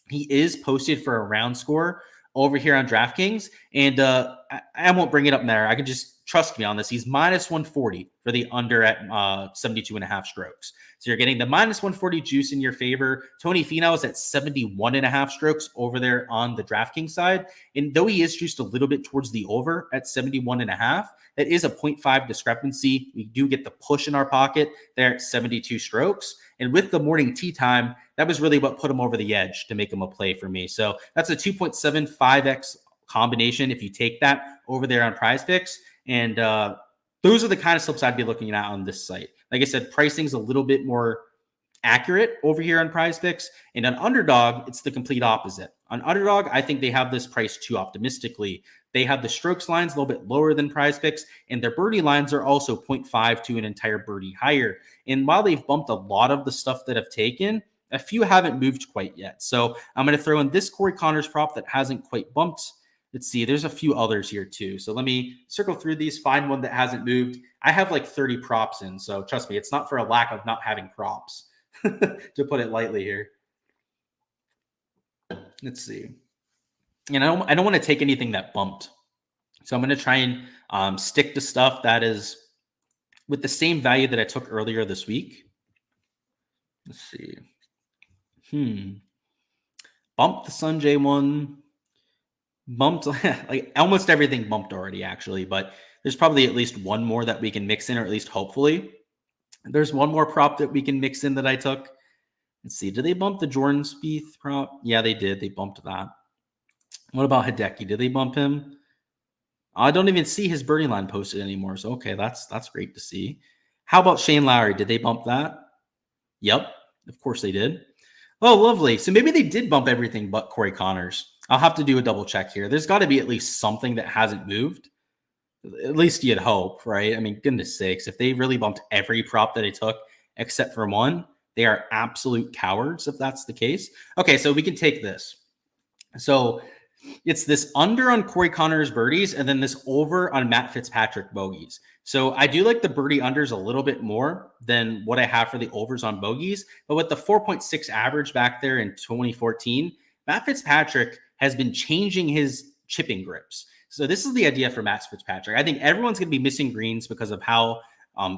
he is posted for a round score over here on Draftkings, and I won't bring it up there. I can just trust me on this. He's minus 140 for the under at 72 and a half strokes. So you're getting the minus 140 juice in your favor. Tony Finau is at 71 and a half strokes over there on the DraftKings side. And though he is juiced a little bit towards the over at 71 and a half, that is a 0.5 discrepancy. We do get the push in our pocket there at 72 strokes. And with the morning tee time, that was really what put him over the edge to make him a play for me. So that's a 2.75x combination if you take that over there on Prize Picks. And those are the kind of slips I'd be looking at on this site. Like I said, pricing's a little bit more accurate over here on Prize Picks. And on Underdog, it's the complete opposite. On Underdog, I think they have this priced too optimistically. They have the strokes lines a little bit lower than Prize Picks, and their birdie lines are also 0.5 to an entire birdie higher. And while they've bumped a lot of the stuff that I've taken, a few haven't moved quite yet. So I'm going to throw in this Corey Connors prop that hasn't quite bumped. Let's see, there's a few others here too. So let me circle through these, find one that hasn't moved. I have like 30 props in, so trust me, it's not for a lack of not having props, to put it lightly here. Let's see. And I don't want to take anything that bumped. So I'm going to try and stick to stuff that is with the same value that I took earlier this week. Let's see. Bumped the Sanjay one. Bumped, like almost everything bumped already, actually. But there's probably at least one more that we can mix in, or at least hopefully. There's one more prop that we can mix in that I took. Let's see. Did they bump the Jordan Spieth prop? Yeah, they did. They bumped that. What about Hideki? Did they bump him? I don't even see his birdie line posted anymore. So, okay, that's great to see. How about Shane Lowry? Did they bump that? Yep, of course they did. Oh, lovely. So maybe they did bump everything but Corey Connors. I'll have to do a double check here. There's got to be at least something that hasn't moved. At least you'd hope, right? I mean, goodness sakes, if they really bumped every prop that I took except for one, they are absolute cowards if that's the case. Okay, so we can take this. So it's this under on Corey Connors birdies and then this over on Matt Fitzpatrick bogeys. So I do like the birdie unders a little bit more than what I have for the overs on bogeys. But with the 4.6 average back there in 2014, Matt Fitzpatrick has been changing his chipping grips. So this is the idea for Matt Fitzpatrick. I think everyone's going to be missing greens because of how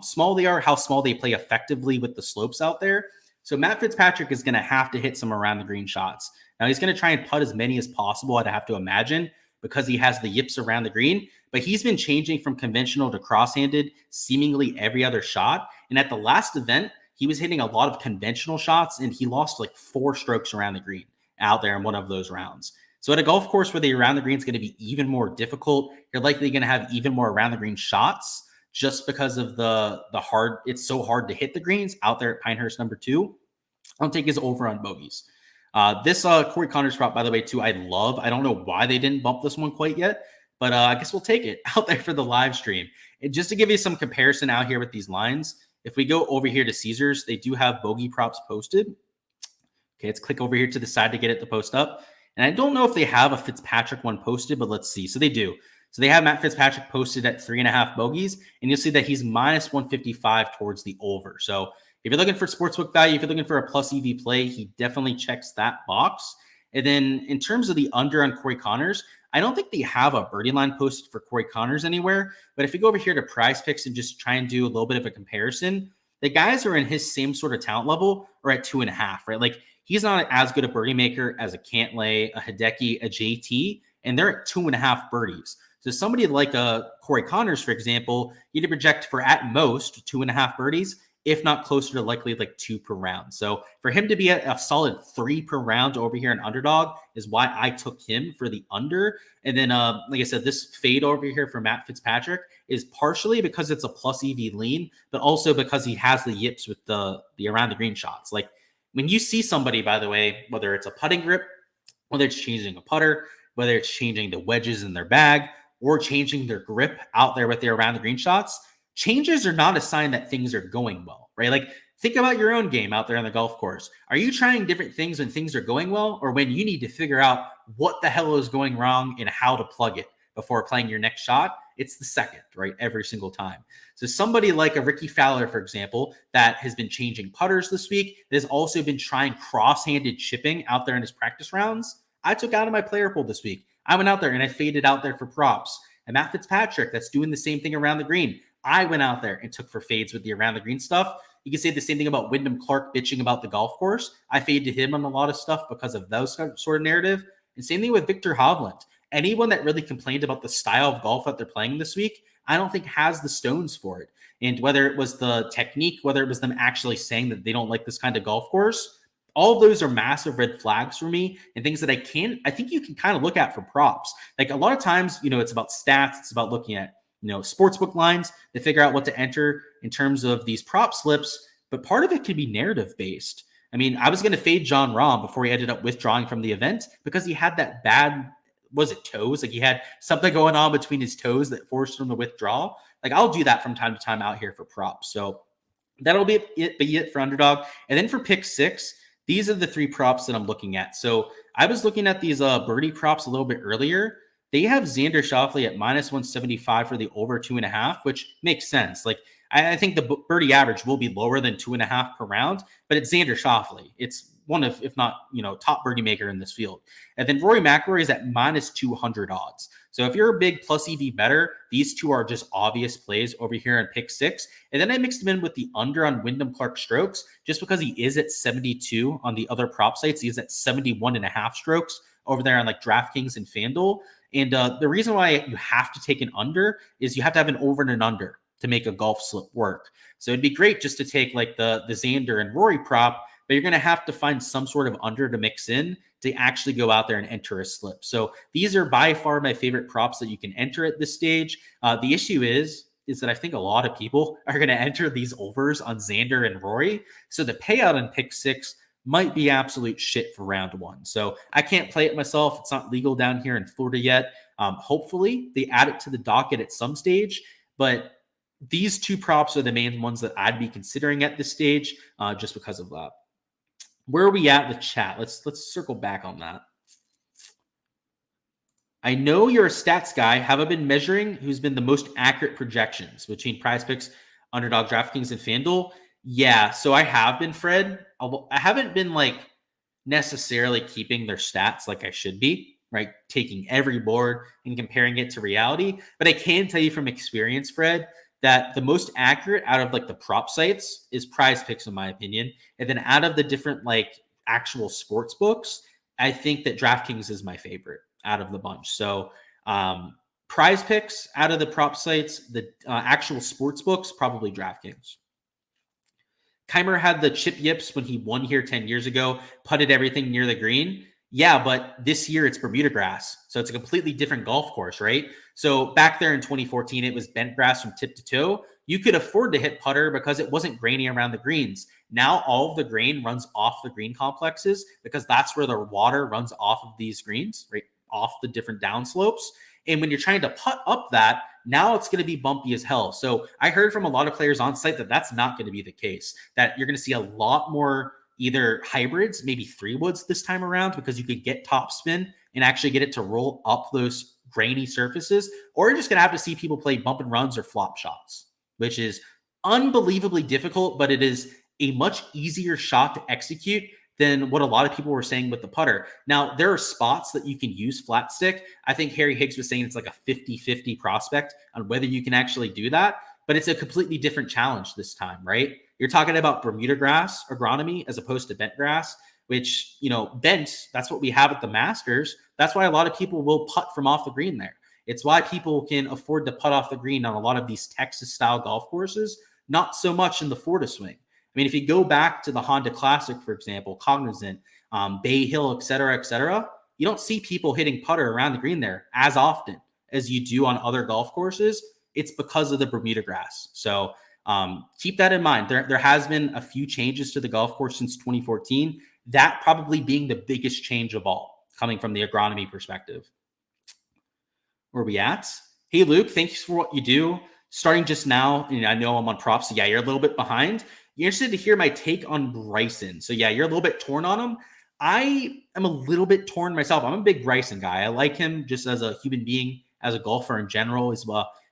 small they are, how small they play effectively with the slopes out there. So Matt Fitzpatrick is going to have to hit some around the green shots. Now he's going to try and putt as many as possible, I'd have to imagine, because he has the yips around the green. But he's been changing from conventional to cross-handed seemingly every other shot. And at the last event, he was hitting a lot of conventional shots, and he lost like 4 strokes around the green out there in one of those rounds. So at a golf course where the around the green is going to be even more difficult, you're likely going to have even more around the green shots just because of the hard. It's so hard to hit the greens out there at Pinehurst number 2. I'll take his over on bogeys. This Corey Connors prop, by the way, too, I love. I don't know why they didn't bump this one quite yet, but I guess we'll take it out there for the live stream. And just to give you some comparison out here with these lines, if we go over here to Caesars, they do have bogey props posted. Okay, let's click over here to the side to get it to post up. And I don't know if they have a Fitzpatrick one posted, but let's see. So they do. So they have Matt Fitzpatrick posted at 3.5 bogeys, and you'll see that he's minus 155 towards the over. So if you're looking for sportsbook value, if you're looking for a plus EV play, he definitely checks that box. And then in terms of the under on Corey Connors, I don't think they have a birdie line posted for Corey Connors anywhere. But if you go over here to Prize Picks and just try and do a little bit of a comparison, the guys who are in his same sort of talent level are at 2.5, right? Like he's not as good a birdie maker as a Cantlay, a Hideki, a JT, and they're at 2.5 birdies. So somebody like a Corey Connors, for example, you'd project for at most 2.5 birdies, if not closer to likely like 2 per round. So for him to be at a solid 3 per round over here in Underdog is why I took him for the under. And then, like I said, this fade over here for Matt Fitzpatrick is partially because it's a plus EV lean, but also because he has the yips with the around the green shots. Like when you see somebody, by the way, whether it's a putting grip, whether it's changing a putter, whether it's changing the wedges in their bag, or changing their grip out there with their around the green shots, changes are not a sign that things are going well, right? Like think about your own game out there on the golf course. Are you trying different things when things are going well, or when you need to figure out what the hell is going wrong and how to plug it before playing your next shot? It's the second, right? Every single time. So somebody like a Ricky Fowler, for example, that has been changing putters this week, that has also been trying cross-handed chipping out there in his practice rounds, I took out of my player pool this week. I went out there and I faded out there for props. And Matt Fitzpatrick, that's doing the same thing around the green, I went out there and took for fades with the around the green stuff. You can say the same thing about Wyndham Clark bitching about the golf course. I faded him on a lot of stuff because of those sort of narrative. And same thing with Victor Hovland. Anyone that really complained about the style of golf that they're playing this week, I don't think has the stones for it. And whether it was the technique, whether it was them actually saying that they don't like this kind of golf course, all of those are massive red flags for me and things that I think you can kind of look at for props. Like a lot of times, it's about stats. It's about looking at, sportsbook lines to figure out what to enter in terms of these prop slips. But part of it could be narrative based. I mean, I was going to fade John Rahm before he ended up withdrawing from the event because he had that bad, was it toes? Like he had something going on between his toes that forced him to withdraw. Like I'll do that from time to time out here for props. So that'll be it for Underdog. And then for pick 6, these are the 3 props that I'm looking at. So I was looking at these birdie props a little bit earlier. They have Xander Schauffele at minus 175 for the over 2.5, which makes sense. Like I think the birdie average will be lower than 2.5 per round, but it's Xander Schauffele. It's one of, if not, top birdie maker in this field. And then Rory McIlroy is at minus 200 odds. So if you're a big plus EV better, these two are just obvious plays over here in pick 6. And then I mixed them in with the under on Wyndham Clark strokes, just because he is at 72 on the other prop sites. He is at 71.5 strokes over there on like Draftkings and Fanduel. And the reason why you have to take an under is you have to have an over and an under to make a golf slip work. So it'd be great just to take like the Xander and Rory prop, but you're going to have to find some sort of under to mix in to actually go out there and enter a slip. So these are by far my favorite props that you can enter at this stage. The issue is that I think a lot of people are going to enter these overs on Xander and Rory. So the payout in pick 6 might be absolute shit for round 1. So I can't play it myself. It's not legal down here in Florida yet. Hopefully they add it to the docket at some stage, but these 2 props are the main ones that I'd be considering at this stage, just because of that. Where are we at with chat? Let's circle back on that. I know you're a stats guy. Have I been measuring who's been the most accurate projections between Prize Picks, Underdog, DraftKings, and FanDuel? Yeah, so I have been, Fred. I haven't been like necessarily keeping their stats like I should be, right? Taking every board and comparing it to reality. But I can tell you from experience, Fred, that the most accurate out of like the prop sites is Prize Picks, in my opinion. And then out of the different like actual sports books, I think that DraftKings is my favorite out of the bunch. So Prize Picks out of the prop sites, the actual sports books, probably DraftKings. Keimer had the chip yips when he won here 10 years ago, putted everything near the green. Yeah, but this year it's Bermuda grass. So it's a completely different golf course, right? So back there in 2014, it was bent grass from tip to toe. You could afford to hit putter because it wasn't grainy around the greens. Now all of the grain runs off the green complexes because that's where the water runs off of these greens, right? Off the different downslopes. And when you're trying to putt up that, now it's going to be bumpy as hell. So I heard from a lot of players on site that that's not going to be the case, that you're going to see a lot more either hybrids, maybe 3-woods this time around, because you could get top spin and actually get it to roll up those grainy surfaces, or you're just going to have to see people play bump and runs or flop shots, which is unbelievably difficult, but it is a much easier shot to execute than what a lot of people were saying with the putter. Now, there are spots that you can use flat stick. I think Harry Higgs was saying it's like a 50-50 prospect on whether you can actually do that, but it's a completely different challenge this time, right? You're talking about Bermuda grass agronomy as opposed to bent grass, which, bent, that's what we have at the Masters. That's why a lot of people will putt from off the green there. It's why people can afford to putt off the green on a lot of these Texas-style golf courses, not so much in the Florida swing. I mean, if you go back to the Honda Classic, for example, Cognizant, Bay Hill, et cetera, you don't see people hitting putter around the green there as often as you do on other golf courses. It's because of the Bermuda grass. So keep that in mind. There has been a few changes to the golf course since 2014, that probably being the biggest change of all, coming from the agronomy perspective. Where are we at? Hey, Luke, thanks for what you do. Starting just now, and I know I'm on props, so yeah, you're a little bit behind. You're interested to hear my take on Bryson. So yeah, you're a little bit torn on him. I am a little bit torn myself. I'm a big Bryson guy. I like him just as a human being, as a golfer in general. He's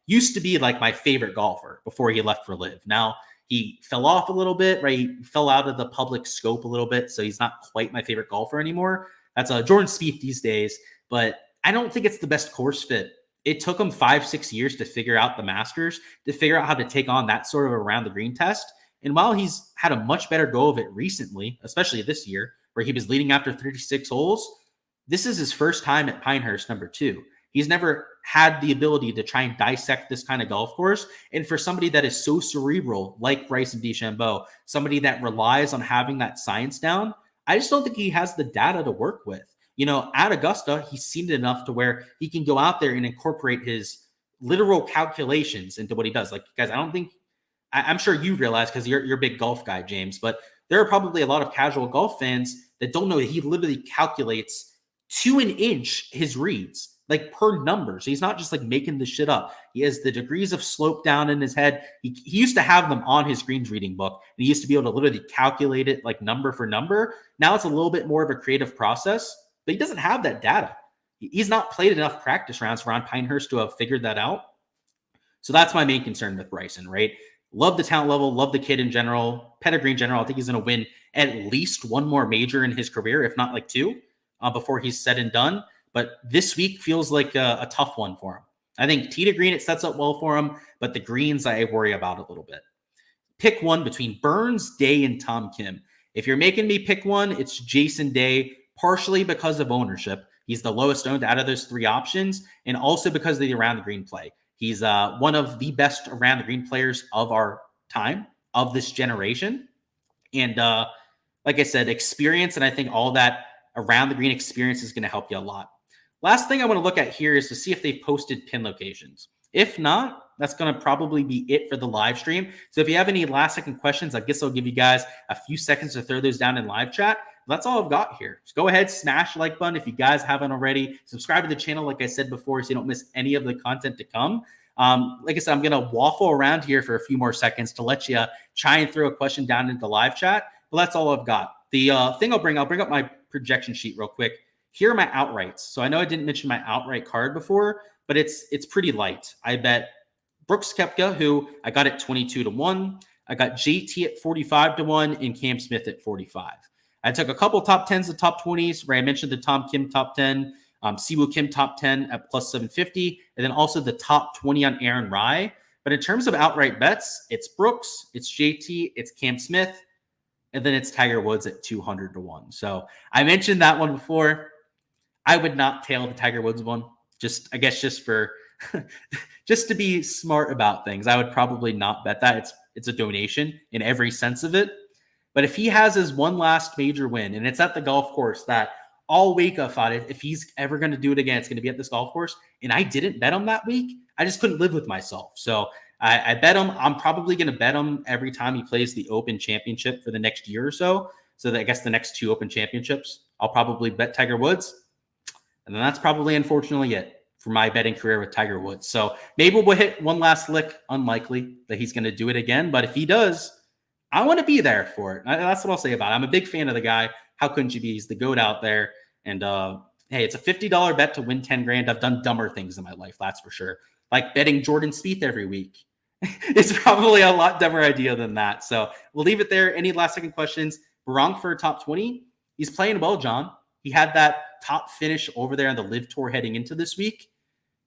used to be like my favorite golfer before he left for Live. Now he fell off a little bit, right? He fell out of the public scope a little bit, so he's not quite my favorite golfer anymore. That's Jordan Spieth these days, but I don't think it's the best course fit. It took him 5-6 years to figure out the Masters, to figure out how to take on that sort of around the green test. And while he's had a much better go of it recently, especially this year, where he was leading after 36 holes, this is his first time at Pinehurst, number 2. He's never had the ability to try and dissect this kind of golf course. And for somebody that is so cerebral, like Bryson DeChambeau, somebody that relies on having that science down, I just don't think he has the data to work with. At Augusta, he's seen it enough to where he can go out there and incorporate his literal calculations into what he does. Like, guys, I'm sure you realize, because you're a big golf guy, James, but there are probably a lot of casual golf fans that don't know that he literally calculates to an inch his reads, like per number. So he's not just like making this shit up. He has the degrees of slope down in his head. He used to have them on his greens reading book, and he used to be able to literally calculate it like number for number. Now it's a little bit more of a creative process, but he doesn't have that data. He's not played enough practice rounds around Pinehurst to have figured that out. So that's my main concern with Bryson, right? Love the talent level, love the kid in general, pedigree in general. I think he's going to win at least one more major in his career, if not like 2, before he's said and done. But this week feels like a tough one for him. I think tee to green, it sets up well for him, but the greens I worry about a little bit. Pick one between Burns, Day, and Tom Kim. If you're making me pick one, it's Jason Day, partially because of ownership. He's the lowest owned out of those 3 options, and also because of the around the green play. He's one of the best around the green players of our time, of this generation. And like I said, experience, and I think all that around the green experience is going to help you a lot. Last thing I want to look at here is to see if they've posted pin locations. If not, that's going to probably be it for the live stream. So if you have any last second questions, I guess I'll give you guys a few seconds to throw those down in live chat. That's all I've got here. Just go ahead, smash the like button if you guys haven't already. Subscribe to the channel, like I said before, so you don't miss any of the content to come. Like I said, I'm going to waffle around here for a few more seconds to let you try and throw a question down into the live chat. But that's all I've got. The thing I'll bring up my projection sheet real quick. Here are my outrights. So I know I didn't mention my outright card before, but it's pretty light. I bet Brooks Koepka, who I got at 22-1. I got JT at 45-1 and Cam Smith at 45. I took a couple top 10s and top 20s where I mentioned the Tom Kim top 10, Siwoo Kim top 10 at plus 750, and then also the top 20 on Aaron Rai. But in terms of outright bets, it's Brooks, it's JT, it's Cam Smith, and then it's Tiger Woods at 200-1. So I mentioned that one before. I would not tail the Tiger Woods one. Just for just to be smart about things. I would probably not bet that. It's a donation in every sense of it. But if he has his one last major win, and it's at the golf course that all week I thought if he's ever going to do it again, it's going to be at this golf course, and I didn't bet him that week, I just couldn't live with myself. So I bet him. I'm probably going to bet him every time he plays the Open Championship for the next year or so. So that I guess the next 2 Open Championships, I'll probably bet Tiger Woods. And then that's probably, unfortunately, it for my betting career with Tiger Woods. So maybe we'll hit one last lick. Unlikely that he's going to do it again. But if he does, I want to be there for it. That's what I'll say about it. I'm a big fan of the guy. How couldn't you be? He's the GOAT out there. And hey, it's a $50 bet to win 10 grand. I've done dumber things in my life, that's for sure. Like betting Jordan Spieth every week. It's probably a lot dumber idea than that. So we'll leave it there. Any last second questions? Barong for top 20. He's playing well, John. He had that top finish over there on the Live Tour heading into this week.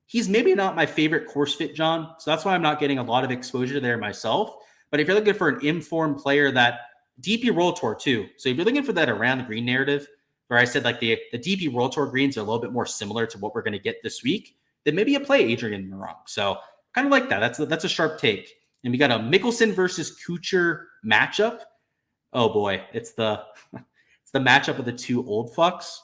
He's maybe not my favorite course fit, John. So that's why I'm not getting a lot of exposure there myself. But if you're looking for an informed player that DP World Tour too. So if you're looking for that around the green narrative, where I said like the DP World Tour greens are a little bit more similar to what we're going to get this week, then maybe you play Adrian Marong. So kind of like that. That's a sharp take. And we got a Mickelson versus Kuchar matchup. Oh boy, it's the matchup of the two old fucks.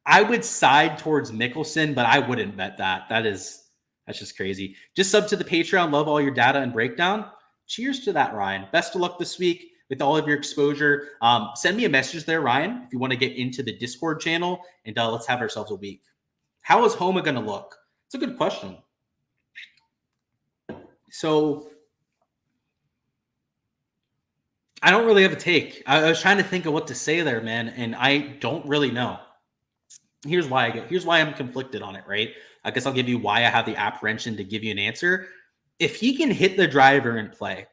I would side towards Mickelson, but I wouldn't bet that. That's just crazy. Just sub to the Patreon. Love all your data and breakdown. Cheers to that, Ryan. Best of luck this week with all of your exposure. Send me a message there, Ryan, if you want to get into the Discord channel, and let's have ourselves a week. How is Homa going to look? It's a good question. So I don't really have a take. I was trying to think of what to say there, man, and I don't really know. Here's why I'm conflicted on it, right? I guess I'll give you why I have the apprehension to give you an answer. If he can hit the driver and play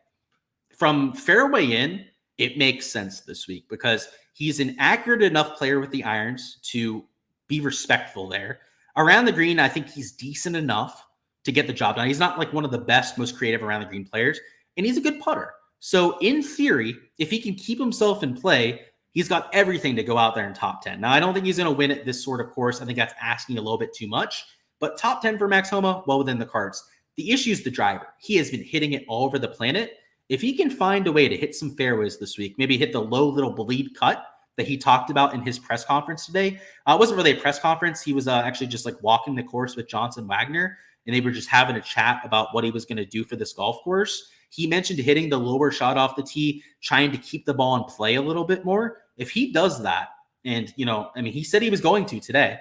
from fairway in, it makes sense this week because he's an accurate enough player with the irons to be respectful there. Around the green, I think he's decent enough to get the job done. He's not like one of the best, most creative around the green players, and he's a good putter. So in theory, if he can keep himself in play, he's got everything to go out there in top 10. Now, I don't think he's going to win at this sort of course. I think that's asking a little bit too much, but top 10 for Max Homa, well within the cards. The issue is the driver. He has been hitting it all over the planet. If he can find a way to hit some fairways this week, maybe hit the low little bleed cut that he talked about in his press conference today. It wasn't really a press conference. He was actually just like walking the course with Johnson Wagner, and they were just having a chat about what he was going to do for this golf course. He mentioned hitting the lower shot off the tee, trying to keep the ball in play a little bit more. If he does that, and, he said he was going to today.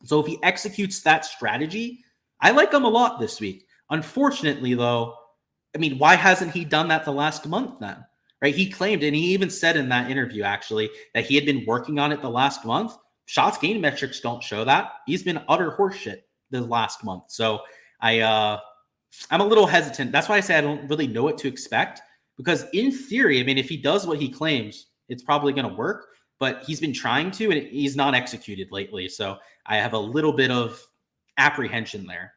So if he executes that strategy, I like him a lot this week. Unfortunately, though, why hasn't he done that the last month then? Right? He claimed, and he even said in that interview, actually, that he had been working on it the last month. Shots gained metrics don't show that. He's been utter horseshit the last month. So I'm a little hesitant. That's why I say I don't really know what to expect. Because in theory, if he does what he claims, it's probably going to work. But he's been trying to, and he's not executed lately. So I have a little bit of apprehension there.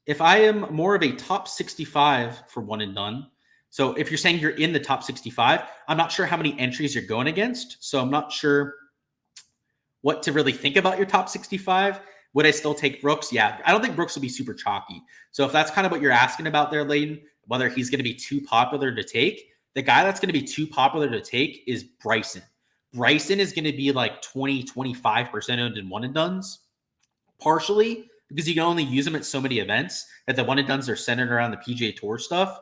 If I am more of a top 65 for one and done, so if you're saying you're in the top 65, I'm not sure how many entries you're going against. So I'm not sure what to really think about your top 65. Would I still take Brooks? Yeah, I don't think Brooks will be super chalky. So if that's kind of what you're asking about there, Layden, whether he's going to be too popular to take, the guy that's going to be too popular to take is Bryson. Bryson is going to be like 20-25% owned in one and dones, partially because you can only use them at so many events that the one and dones are centered around the PGA Tour stuff.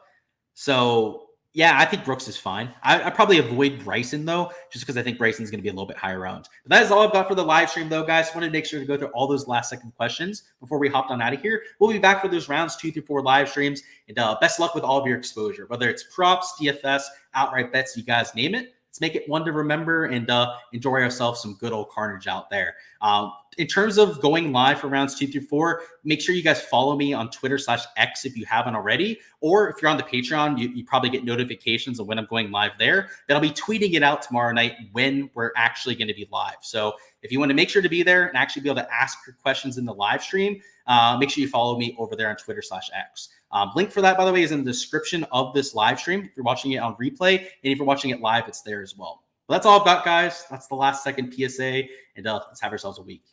So yeah, I think Brooks is fine. I probably avoid Bryson though, just because I think Bryson's going to be a little bit higher round. But that is all I've got for the live stream though, guys. Wanted to make sure to go through all those last second questions before we hopped on out of here. We'll be back for those rounds 2 through 4 live streams, and best luck with all of your exposure, whether it's props, DFS, outright bets, you guys name it. Let's make it one to remember and enjoy ourselves some good old carnage out there. In terms of going live for rounds 2 through 4, make sure you guys follow me on Twitter/X if you haven't already. Or if you're on the Patreon, you probably get notifications of when I'm going live there. Then I'll be tweeting it out tomorrow night when we're actually going to be live. So if you want to make sure to be there and actually be able to ask your questions in the live stream, make sure you follow me over there on Twitter/X. Link for that, by the way, is in the description of this live stream. If you're watching it on replay, and if you're watching it live, it's there as well. But that's all I've got, guys. That's the last second PSA, and let's have ourselves a week.